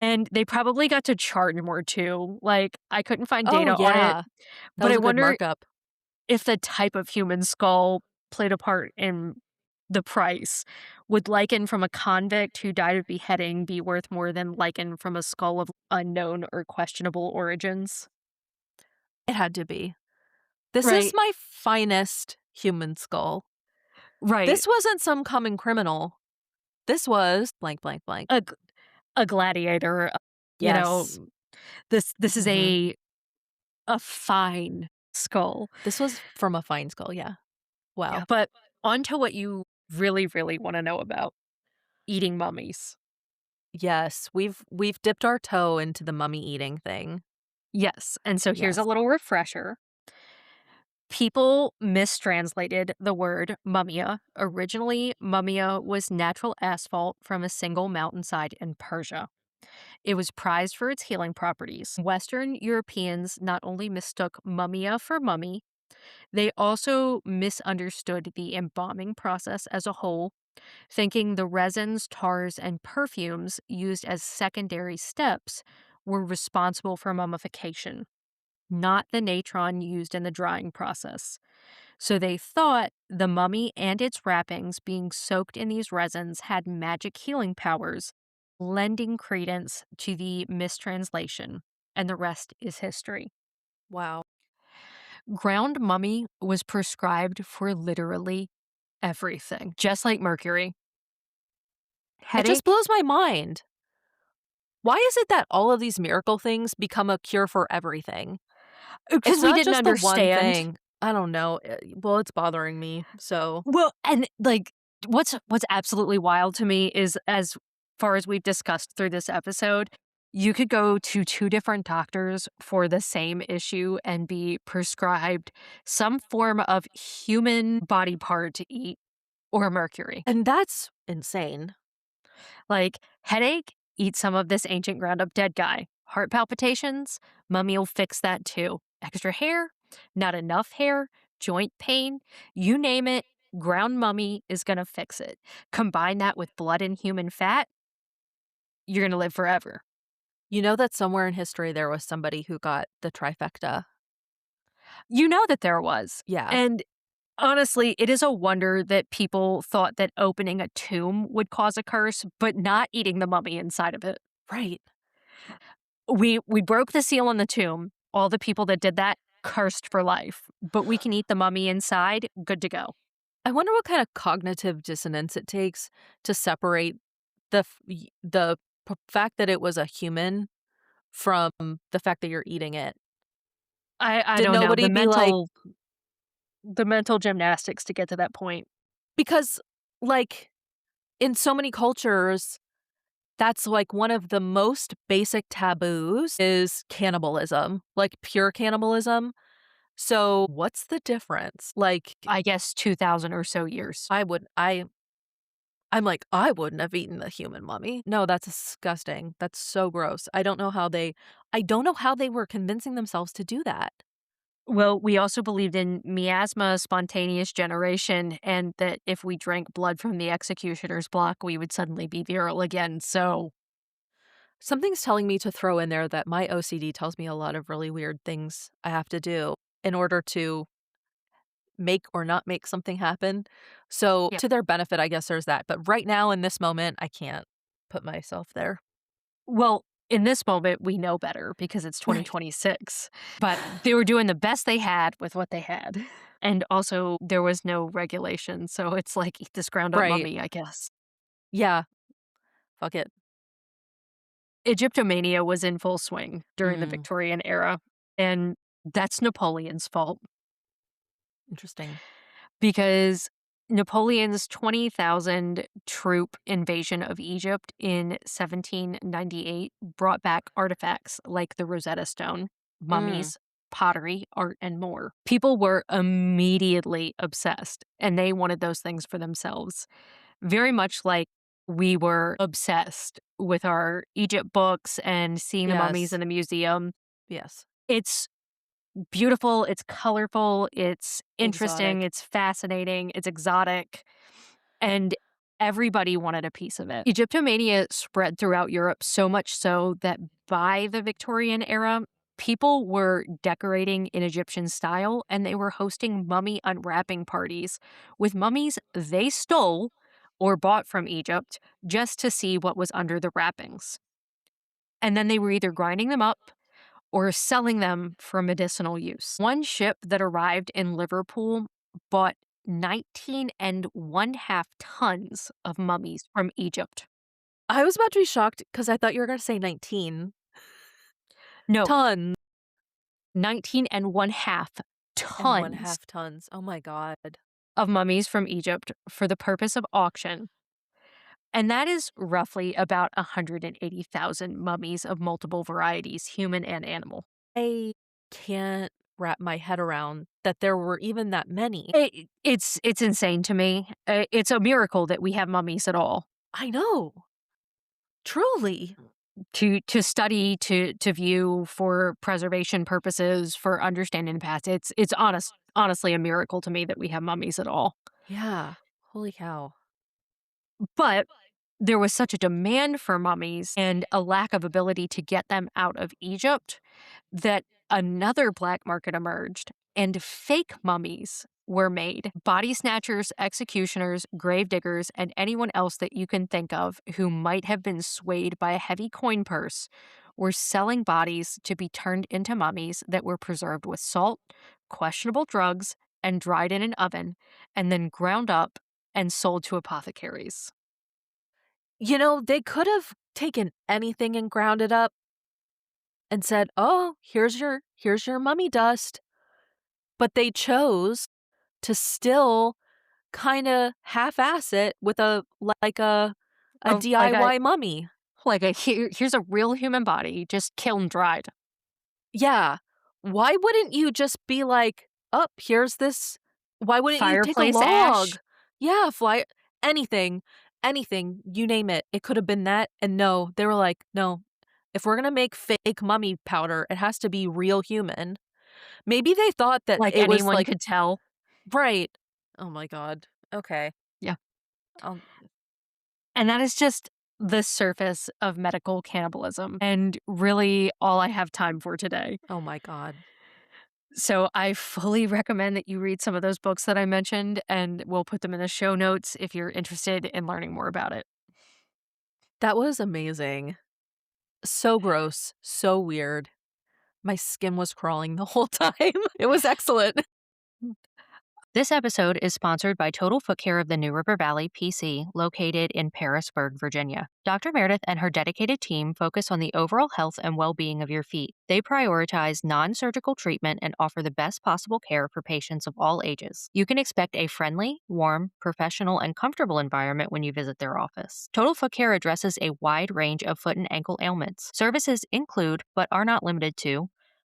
And they probably got to charge more too. Like, I couldn't find Oh, data on it, yeah. That but was I a good wonder markup. if the type of human skull played a part in the price. Would lichen from a convict who died of beheading be worth more than lichen from a skull of unknown or questionable origins? It had to be. This is Right, my finest human skull. right. This wasn't some common criminal. This was blank, blank, blank. A, g- a gladiator. You know, Yes. this is Mhm. a fine skull. This was from a fine skull, yeah. Yeah, Wow. but on to what you really, really want to know about eating mummies. Yes, we've dipped our toe into the mummy eating thing. Yes, and so here's a Yes. little refresher. People mistranslated the word mummia. Originally, mummia was natural asphalt from a single mountainside in Persia. It was prized for its healing properties. Western Europeans not only mistook mummia for mummy, they also misunderstood the embalming process as a whole, thinking the resins, tars, and perfumes used as secondary steps were responsible for mummification, not the natron used in the drying process. So they thought the mummy and its wrappings being soaked in these resins had magic healing powers, lending credence to the mistranslation. And the rest is history. Wow. Ground mummy was prescribed for literally everything, just like mercury. It just Headache? blows my mind. Why is it that all of these miracle things become a cure for everything? Because It's we not didn't just the one understand. thing. I don't know. Well, it's bothering me. So, Well, and like what's absolutely wild to me is as far as we've discussed through this episode, You could go to 2 different doctors for the same issue and be prescribed some form of human body part to eat or mercury. And that's insane. Like, headache? Eat some of this ancient ground up dead guy. Heart palpitations? Mummy will fix that too. Extra hair? Not enough hair? Joint pain? You name it, ground mummy is gonna fix it. Combine that with blood and human fat, you're gonna live forever. You know that somewhere in history there was somebody who got the trifecta? You know that there was. Yeah. And honestly, it is a wonder that people thought that opening a tomb would cause a curse, but not eating the mummy inside of it. Right. We broke the seal on the tomb. All the people that did that cursed for life, but we can eat the mummy inside, good to go. I wonder what kind of cognitive dissonance it takes to separate the fact that it was a human from the fact that you're eating it. I Did don't know, nobody be like, the mental gymnastics to get to that point. because, like, in so many cultures, that's, like, one of the most basic taboos is cannibalism, like, pure cannibalism. So, what's the difference? Like, I guess 2,000 or so years. I'm like, I wouldn't have eaten the human mummy. No, that's disgusting. That's so gross. I don't know how they were convincing themselves to do that. Well, we also believed in miasma, spontaneous generation, and that if we drank blood from the executioner's block, we would suddenly be virile again. So, Something's telling me to throw in there that my OCD tells me a lot of really weird things I have to do in order to make or not make something happen. So, yeah. to their benefit, I guess there's that. But right now in this moment, I can't put myself there. Well, in this moment, we know better because it's Right. 2026. But they were doing the best they had with what they had. And also, there was no regulation. So it's like, eat this ground up Right. mummy, I guess. Yeah. Fuck it. Egyptomania was in full swing during the Mm, Victorian era. And that's Napoleon's fault interesting. because Napoleon's 20,000 troop invasion of Egypt in 1798 brought back artifacts like the Rosetta Stone, Mm. mummies, pottery, art, and more. People were immediately obsessed, and they wanted those things for themselves. Very much like we were obsessed with our Egypt books and seeing the mummies Yes. in the museum. Yes. It's beautiful, it's colorful, it's interesting, Exotic. it's fascinating, it's exotic, and everybody wanted a piece of it. Egyptomania spread throughout Europe so much so that by the Victorian era, people were decorating in Egyptian style and they were hosting mummy unwrapping parties with mummies they stole or bought from Egypt just to see what was under the wrappings. And then they were either grinding them up or selling them for medicinal use. One ship that arrived in Liverpool bought 19 and one half tons of mummies from Egypt. I was about to be shocked because I thought you were gonna say 19 No, tons 19 and one half and one tons half tons. Oh my god. of mummies from Egypt for the purpose of auction. And that is roughly about 180,000 mummies of multiple varieties, human and animal. I can't wrap my head around that there were even that many. It's insane to me. It's a miracle that we have mummies at all. I know. Truly. To study, to view for preservation purposes, for understanding the past. It's honestly a miracle to me that we have mummies at all. Yeah. Holy cow. But there was such a demand for mummies and a lack of ability to get them out of Egypt that another black market emerged and fake mummies were made. Body snatchers, executioners, grave diggers, and anyone else that you can think of who might have been swayed by a heavy coin purse were selling bodies to be turned into mummies that were preserved with salt, questionable drugs, and dried in an oven, and then ground up and sold to apothecaries. You know, they could have taken anything and ground it up and said, "Oh, here's your mummy dust." But they chose to still kinda half-ass it with a Oh, like DIY mummy. Like, here's a real human body, just kiln dried. Yeah. Why wouldn't you just be like, "Oh, here's this." Why wouldn't you take a Fireplace log? ash. Yeah, fly anything, anything, you name it. It could have been that, and no, they were like, "No, if we're gonna make fake mummy powder, it has to be real human." Maybe they thought that Like it was, anyone like could tell. right. Oh my god. Okay. Yeah. Um, And that is just the surface of medical cannibalism and really all I have time for today. oh my god. So I fully recommend that you read some of those books that I mentioned, and we'll put them in the show notes if you're interested in learning more about it. That was amazing. So gross, so weird. My skin was crawling the whole time. It was excellent. This episode is sponsored by Total Foot Care of the New River Valley, PC, located in Parisburg, Virginia. Dr. Meredith and her dedicated team focus on the overall health and well being of your feet. They prioritize non surgical treatment and offer the best possible care for patients of all ages. You can expect a friendly, warm, professional, and comfortable environment when you visit their office. Total Foot Care addresses a wide range of foot and ankle ailments. Services include, but are not limited to,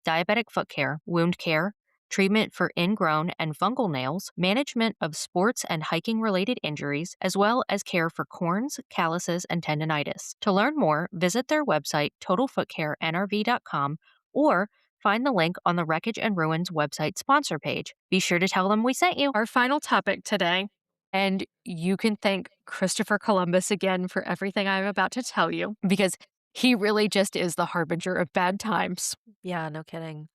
diabetic foot care, wound care, treatment for ingrown and fungal nails, management of sports and hiking related injuries, as well as care for corns, calluses, and tendonitis. To learn more, visit their website, totalfootcarenrv.com, or find the link on the Wreckage and Ruins website sponsor page. Be sure to tell them we sent you. Our final topic today, and you can thank Christopher Columbus again for everything I'm about to tell you, because he really just is the harbinger of bad times. Yeah, no kidding.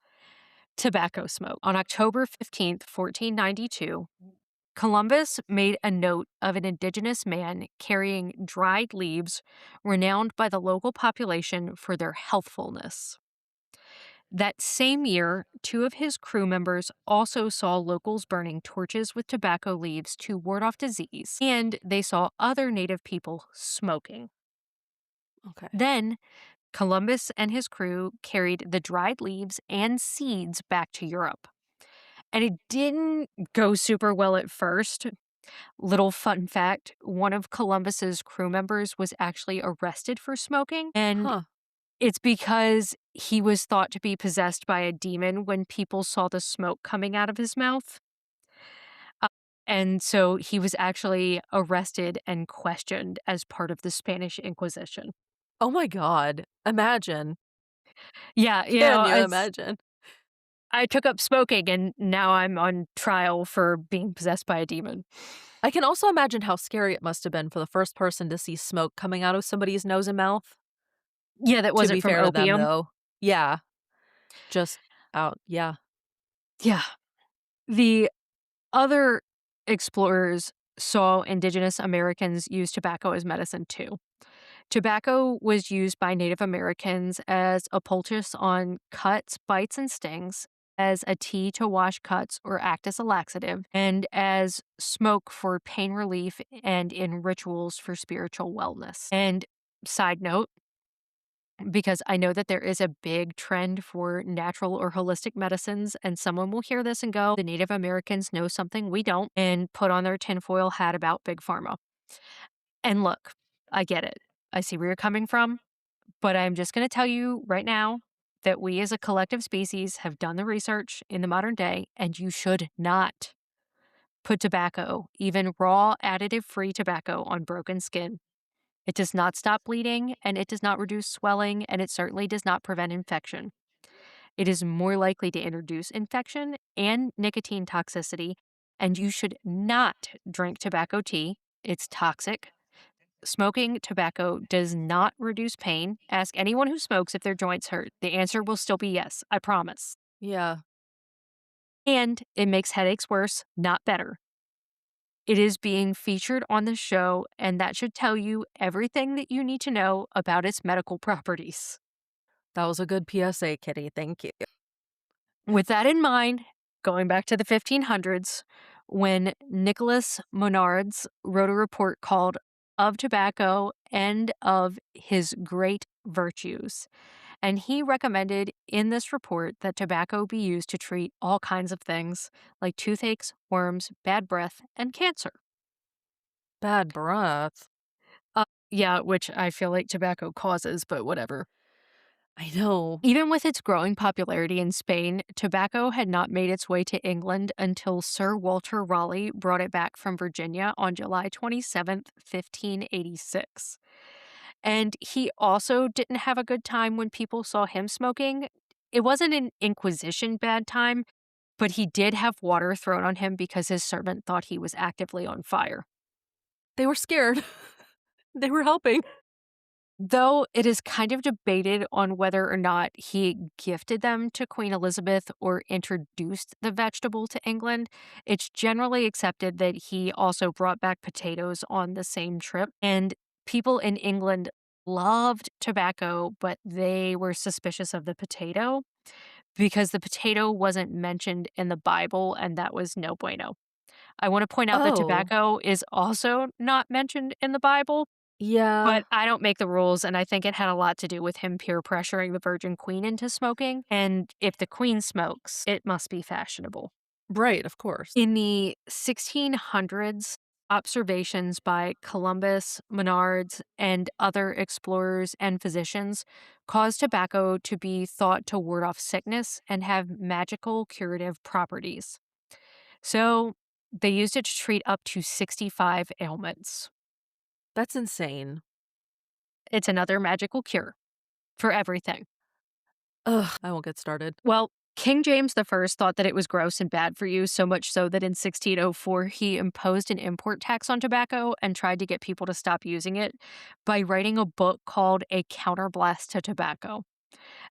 Tobacco smoke. On October 15th, 1492, Columbus made a note of an indigenous man carrying dried leaves renowned by the local population for their healthfulness. That same year, two of his crew members also saw locals burning torches with tobacco leaves to ward off disease, and they saw other native people smoking. Okay. Then, Columbus and his crew carried the dried leaves and seeds back to Europe. And it didn't go super well at first. Little fun fact, one of Columbus's crew members was actually arrested for smoking, and Huh. it's because he was thought to be possessed by a demon when people saw the smoke coming out of his mouth. Uh, and so he was actually arrested and questioned as part of the Spanish Inquisition. Oh my god. Imagine. Yeah, Can you imagine? I took up smoking and now I'm on trial for being possessed by a demon. I can also imagine how scary it must have been for the first person to see smoke coming out of somebody's nose and mouth. Yeah, that To wasn't be from fair to them, opium. though. Yeah. Just out yeah. Yeah. The other explorers saw indigenous Americans use tobacco as medicine too. Tobacco was used by Native Americans as a poultice on cuts, bites, and stings, as a tea to wash cuts or act as a laxative, and as smoke for pain relief and in rituals for spiritual wellness. And side note, because I know that there is a big trend for natural or holistic medicines, and someone will hear this and go, the Native Americans know something we don't, and put on their tinfoil hat about Big Pharma. And look, I get it. I see where you're coming from, but I'm just going to tell you right now that we as a collective species have done the research in the modern day, and you should not put tobacco, even raw additive free tobacco, on broken skin. It does not stop bleeding, and it does not reduce swelling, and it certainly does not prevent infection. It is more likely to introduce infection and nicotine toxicity, and you should not drink tobacco tea. It's toxic. Smoking tobacco does not reduce pain. Ask anyone who smokes if their joints hurt. The answer will still be yes, I promise. Yeah. And it makes headaches worse, not better. It is being featured on the show, and that should tell you everything that you need to know about its medical properties. That was a good PSA, Kitty, thank you. With that in mind, going back to the 1500s, when Nicholas Monardes wrote a report called Of Tobacco and of His Great Virtues, and he recommended in this report that tobacco be used to treat all kinds of things like toothaches, worms, bad breath, and cancer. Bad breath. Yeah, which I feel like tobacco causes, but whatever. I know. Even with its growing popularity in Spain, tobacco had not made its way to England until Sir Walter Raleigh brought it back from Virginia on July 27th, 1586. And he also didn't have a good time when people saw him smoking. It wasn't an Inquisition bad time, but he did have water thrown on him because his servant thought he was actively on fire. They were scared. They were helping. Though it is kind of debated on whether or not he gifted them to Queen Elizabeth or introduced the vegetable to England, it's generally accepted that he also brought back potatoes on the same trip. And people in England loved tobacco, but they were suspicious of the potato because the potato wasn't mentioned in the Bible, and that was no bueno. I want to point out that Oh, tobacco is also not mentioned in the Bible, yeah. but I don't make the rules, and I think it had a lot to do with him peer pressuring the Virgin Queen into smoking, and if the Queen smokes, it must be fashionable. Right, of course. In the 1600s, observations by Columbus, Menards, and other explorers and physicians caused tobacco to be thought to ward off sickness and have magical curative properties. So they used it to treat up to 65 ailments. That's insane. It's another magical cure for everything. Ugh, I won't get started. Well, King James I thought that it was gross and bad for you, so much so that in 1604 he imposed an import tax on tobacco and tried to get people to stop using it by writing a book called A Counterblast to Tobacco.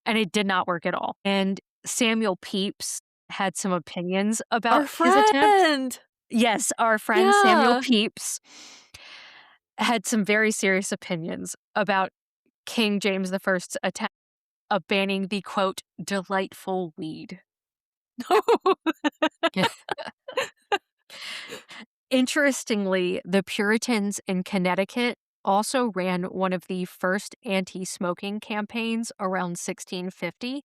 And it did not work at all. And Samuel Pepys had some opinions Our about his attempt. friend! Yes, our friend Samuel Yeah. Pepys had some very serious opinions about King James I's attempt of banning the quote, delightful weed. Interestingly, the Puritans in Connecticut also ran one of the first anti smoking campaigns around 1650,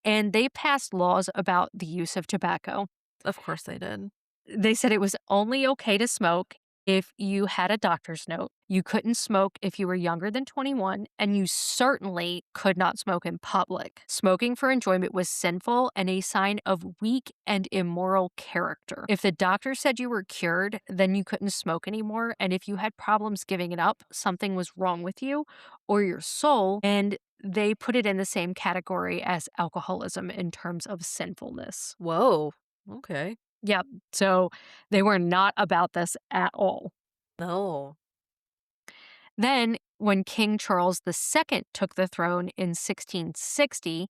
and they passed laws about the use of tobacco. Of course they did. They said it was only okay to smoke if you had a doctor's note. You couldn't smoke if you were younger than 21, and you certainly could not smoke in public. Smoking for enjoyment was sinful and a sign of weak and immoral character. If the doctor said you were cured, then you couldn't smoke anymore, and if you had problems giving it up, something was wrong with you or your soul, and they put it in the same category as alcoholism in terms of sinfulness. Whoa. Okay. Yep. So they were not about this at all. No. Then, when King Charles II took the throne in 1660,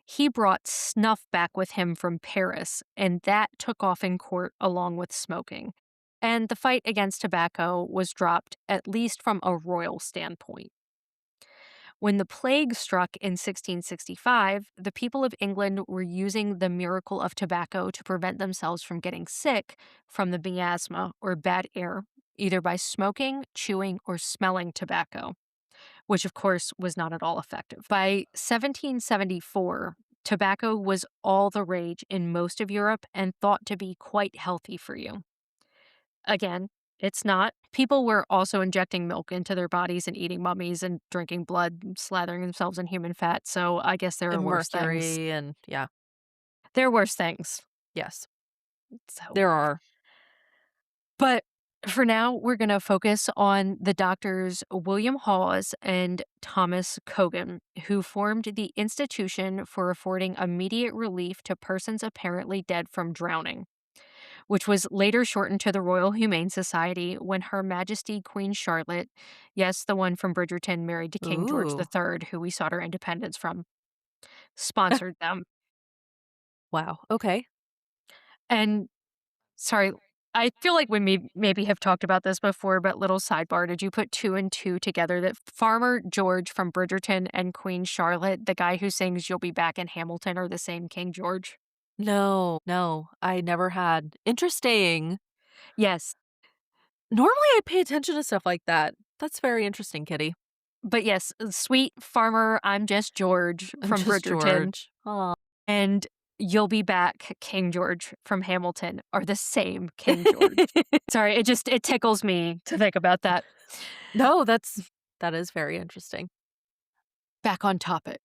he brought snuff back with him from Paris, and that took off in court along with smoking. And the fight against tobacco was dropped, at least from a royal standpoint. When the plague struck in 1665, the people of England were using the miracle of tobacco to prevent themselves from getting sick from the miasma or bad air, either by smoking, chewing, or smelling tobacco, which of course was not at all effective. By 1774, tobacco was all the rage in most of Europe and thought to be quite healthy for you. Again, it's not. People were also injecting milk into their bodies and eating mummies and drinking blood, and slathering themselves in human fat, so I guess there are And worse things. mercury and yeah. There are worse things. Yes. So, There are. but for now, we're going to focus on the doctors William Hawes and Thomas Cogan, who formed the institution for affording immediate relief to persons apparently dead from drowning, which was later shortened to the Royal Humane Society when Her Majesty Queen Charlotte, yes, the one from Bridgerton married to King George Ooh. III, who we sought our independence from, sponsored them. Wow. Okay. And sorry, I feel like we maybe have talked about this before, but little sidebar, did you put two and two together that Farmer George from Bridgerton and Queen Charlotte, the guy who sings You'll Be Back in Hamilton, are the same King George? No, no, I never had. Interesting. Yes. Normally, I pay attention to stuff like that. That's very interesting, Kitty. But yes, sweet farmer, I'm just George I'm from just Bridgerton. George. Aw. And You'll Be Back, King George from Hamilton are the same King George. Sorry, it tickles me to think about that. No, that's That is very interesting. Back on topic.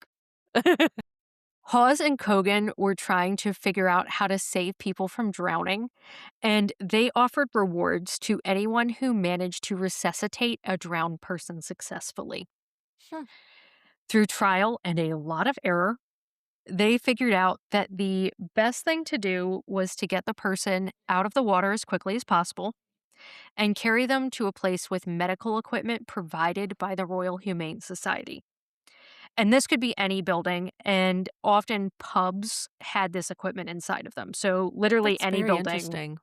Hawes and Kogan were trying to figure out how to save people from drowning, and they offered rewards to anyone who managed to resuscitate a drowned person successfully. Hmm. Through trial and a lot of error, they figured out that the best thing to do was to get the person out of the water as quickly as possible and carry them to a place with medical equipment provided by the Royal Humane Society. And this could be any building, and often pubs had this equipment inside of them. So, literally That's any very building. interesting.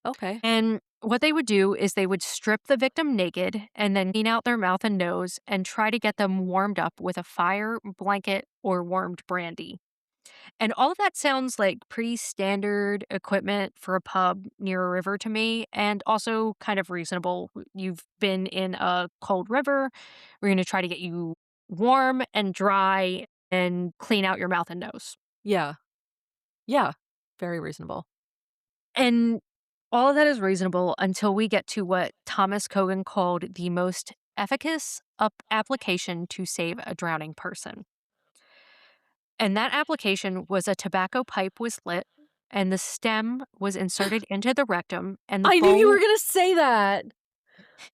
Okay. And what they would do is they would strip the victim naked and then clean out their mouth and nose and try to get them warmed up with a fire, blanket, or warmed brandy. And all of that sounds like pretty standard equipment for a pub near a river to me, and also kind of reasonable. You've been in a cold river. We're going to try to get you warm and dry and clean out your mouth and nose. Yeah. Yeah. Very reasonable. And all of that is reasonable until we get to what Thomas Kogan called the most efficacious application to save a drowning person. And that application was a tobacco pipe was lit, and the stem was inserted into the rectum, and the I knew you bowl. were going to say that.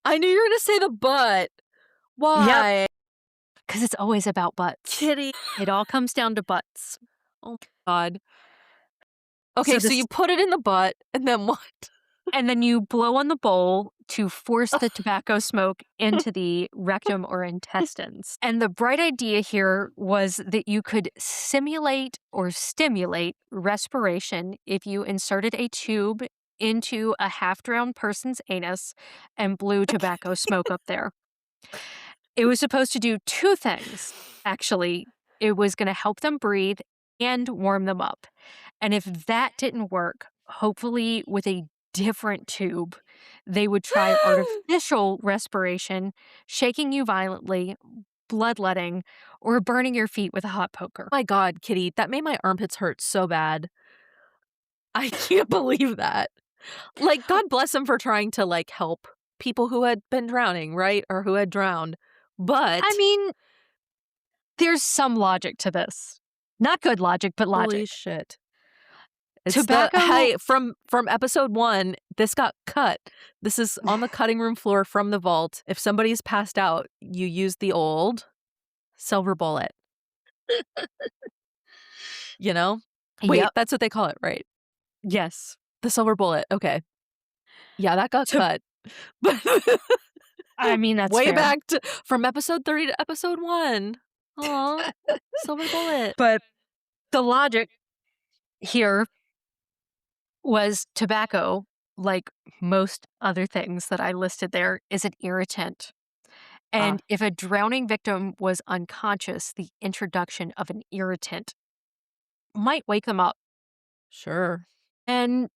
I knew you were going to say the butt. Yep, Why? because it's always about butts. Kitty. It all comes down to butts. Oh my God. Okay, so this- you put it in the butt, and then what? And then you blow on the bowl to force the tobacco smoke into the rectum or intestines. And the bright idea here was that you could simulate or stimulate respiration if you inserted a tube into a half-drowned person's anus and blew tobacco smoke up there. It was supposed to do two things, actually. It was going to help them breathe and warm them up. And if that didn't work, hopefully with a different tube, they would try artificial respiration, shaking you violently, bloodletting, or burning your feet with a hot poker. My God, Kitty, that made my armpits hurt so bad. I can't believe that. Like, God bless them for trying to, like, help people who had been drowning, right? Or who had drowned. But I mean, there's some logic to this. Not good logic, but logic. Holy shit. It's Tobacco. Hey, from episode 1, this got cut. This is on the cutting room floor from the vault. If somebody's passed out, you use the old silver bullet. You know? Wait, Yep. that's what they call it, right? Yes. The silver bullet. Okay. Yeah, that got cut. I mean, that's way fair. back to from episode 30 to episode 1. Aw, silver bullet. But the logic here was tobacco, like most other things that I listed there, is an irritant. And if a drowning victim was unconscious, the introduction of an irritant might wake them up. Sure. And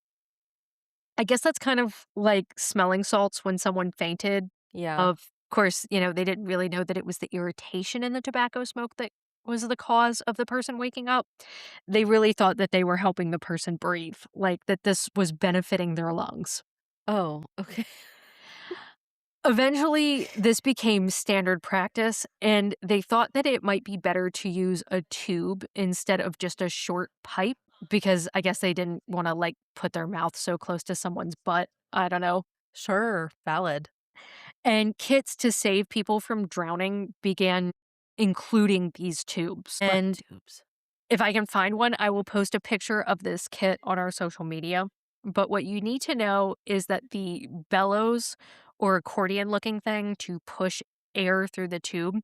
I guess that's kind of like smelling salts when someone fainted. Yeah. Of course, they didn't really know that it was the irritation in the tobacco smoke that was the cause of the person waking up. They really thought that they were helping the person breathe, like that this was benefiting their lungs. Oh, okay. Eventually, this became standard practice, and they thought that it might be better to use a tube instead of just a short pipe, because I guess they didn't want to, like, put their mouth so close to someone's butt. I don't know. Sure. Valid. And kits to save people from drowning began including these tubes. And tubes. if I can find one, I will post a picture of this kit on our social media. But what you need to know is that the bellows or accordion looking thing to push air through the tube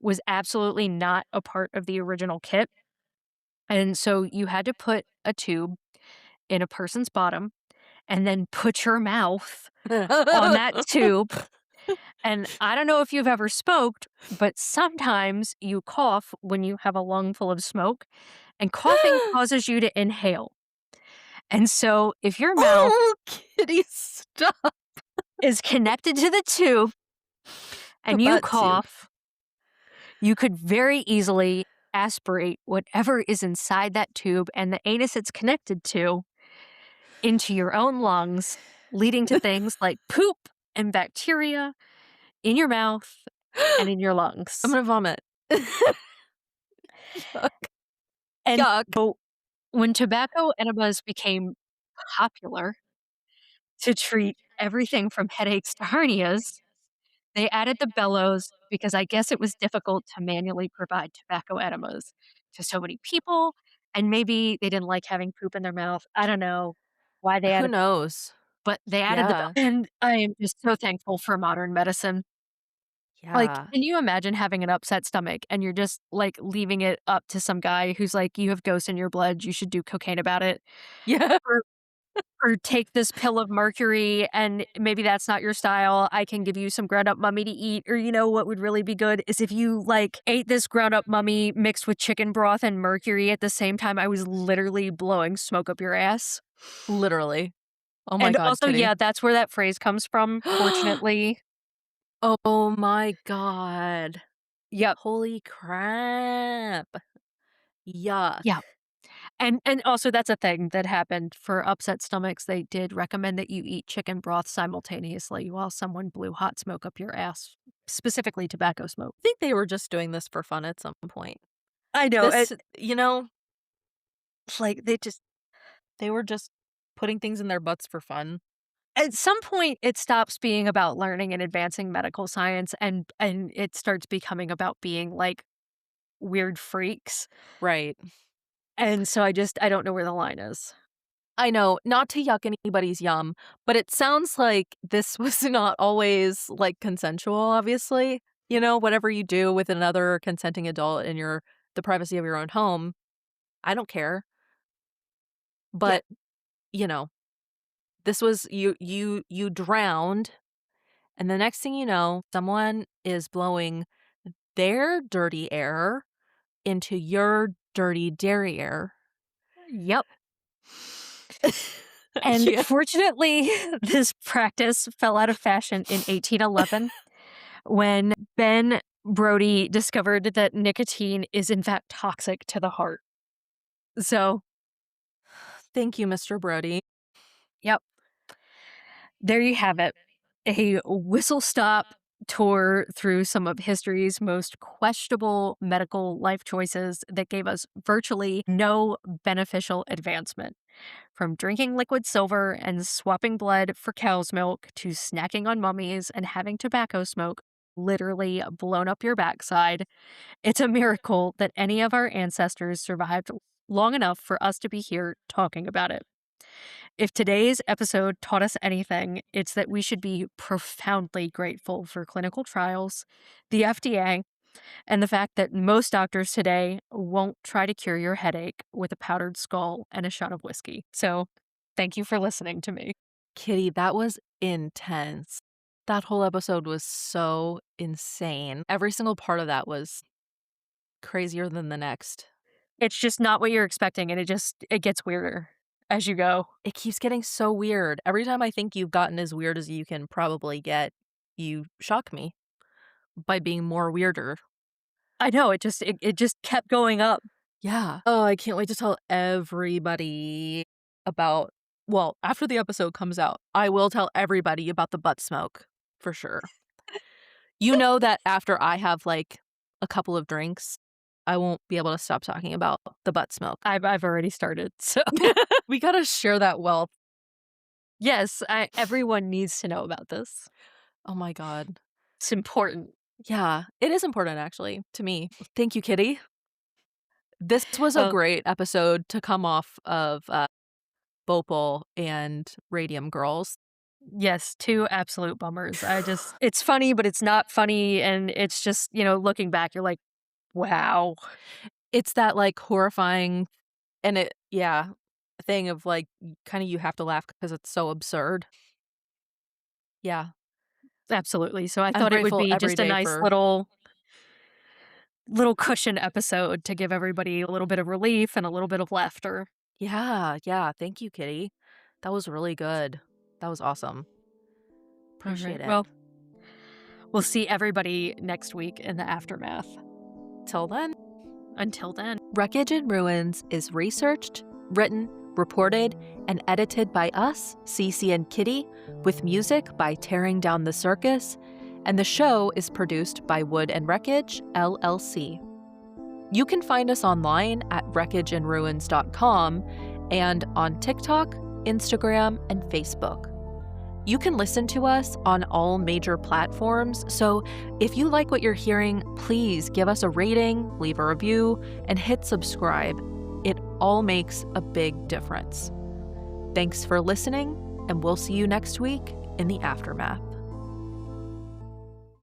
was absolutely not a part of the original kit. And so you had to put a tube in a person's bottom and then put your mouth on that tube. And I don't know if you've ever smoked, but sometimes you cough when you have a lung full of smoke, and coughing causes you to inhale. And so if your mouth Kitty, stop. is connected to the tube and you cough, you could very easily aspirate whatever is inside that tube and the anus it's connected to into your own lungs, leading to things like poop and bacteria. in your mouth and in your lungs. I'm gonna vomit. Yuck. And Yuck. so when tobacco enemas became popular to treat everything from headaches to hernias, they added the bellows because I guess it was difficult to manually provide tobacco enemas to so many people, and maybe they didn't like having poop in their mouth. I don't know why they Who added, knows? but they added the bell. Yeah. And I am just so thankful for modern medicine. Like, Yeah. can you imagine having an upset stomach and you're just, like, leaving it up to some guy who's like, "You have ghosts in your blood, you should do cocaine about it," Yeah. or take this pill of mercury, and maybe that's not your style. I can give you some ground up mummy to eat, or you know what would really be good is if you, like, ate this ground up mummy mixed with chicken broth and mercury at the same time I was literally blowing smoke up your ass. Literally. Oh my And god, also, Kitty. yeah, that's where that phrase comes from, fortunately. Oh my god. Yep. Holy crap. Yuck. Yeah. And also that's a thing that happened for upset stomachs. They did recommend that you eat chicken broth simultaneously while someone blew hot smoke up your ass, specifically tobacco smoke. I think they were just doing this for fun at some point. I know. This, you know, like they were just putting things in their butts for fun. At some point, it stops being about learning and advancing medical science, and it starts becoming about being like weird freaks. Right. And so I don't know where the line is. I know, not to yuck anybody's yum, but it sounds like this was not always, like, consensual, obviously. You know, whatever you do with another consenting adult in the privacy of your own home, I don't care. Yeah. But, you know, this was you drowned, and the next thing you know, someone is blowing their dirty air into your dirty derriere. Yep. I And can't. fortunately, this practice fell out of fashion in 1811 when Ben Brody discovered that nicotine is in fact toxic to the heart. So, Thank you, Mr. Brody. yep, there you have it. A whistle stop tour through some of history's most questionable medical life choices that gave us virtually no beneficial advancement. From drinking liquid silver and swapping blood for cow's milk to snacking on mummies and having tobacco smoke literally blown up your backside, it's a miracle that any of our ancestors survived long enough for us to be here talking about it. If today's episode taught us anything, it's that we should be profoundly grateful for clinical trials, the FDA, and the fact that most doctors today won't try to cure your headache with a powdered skull and a shot of whiskey. So, thank you for listening to me. Kitty, that was intense. That whole episode was so insane. Every single part of that was crazier than the next. It's just not what you're expecting, and it gets weirder as you go. It keeps getting so weird. Every time I think you've gotten as weird as you can probably get, you shock me by being more weirder. I know, it just kept going up. Yeah. Oh, I can't wait to tell everybody about, well, after the episode comes out, I will tell everybody about the butt smoke for sure. You know that after I have like a couple of drinks, I won't be able to stop talking about the butt smoke. I've already started, so We gotta share that wealth. yes, everyone needs to know about this. Oh my god. It's important. Yeah, it is important actually to me. Thank you, Kitty. This was a Oh, great episode to come off of Bhopal and Radium Girls. yes, two absolute bummers. It's funny, but it's not funny, and it's just, looking back, you're like, wow. It's that like horrifying and thing of like kind of you have to laugh because it's so absurd. Yeah. Absolutely. So I I'm thought it would grateful be every just a day nice for little cushion episode to give everybody a little bit of relief and a little bit of laughter. Yeah. Thank you, Kitty. That was really good. That was awesome. All Appreciate right. it. Well, we'll see everybody next week in the aftermath. Till then. Until then. Wreckage and Ruins is researched, written, reported, and edited by us, Cece and Kitty, with music by Tearing Down the Circus, and the show is produced by Wood and Wreckage, LLC. You can find us online at wreckageandruins.com and on TikTok, Instagram, and Facebook. You can listen to us on all major platforms, so if you like what you're hearing, please give us a rating, leave a review, and hit subscribe. It all makes a big difference. Thanks for listening, and we'll see you next week in the aftermath.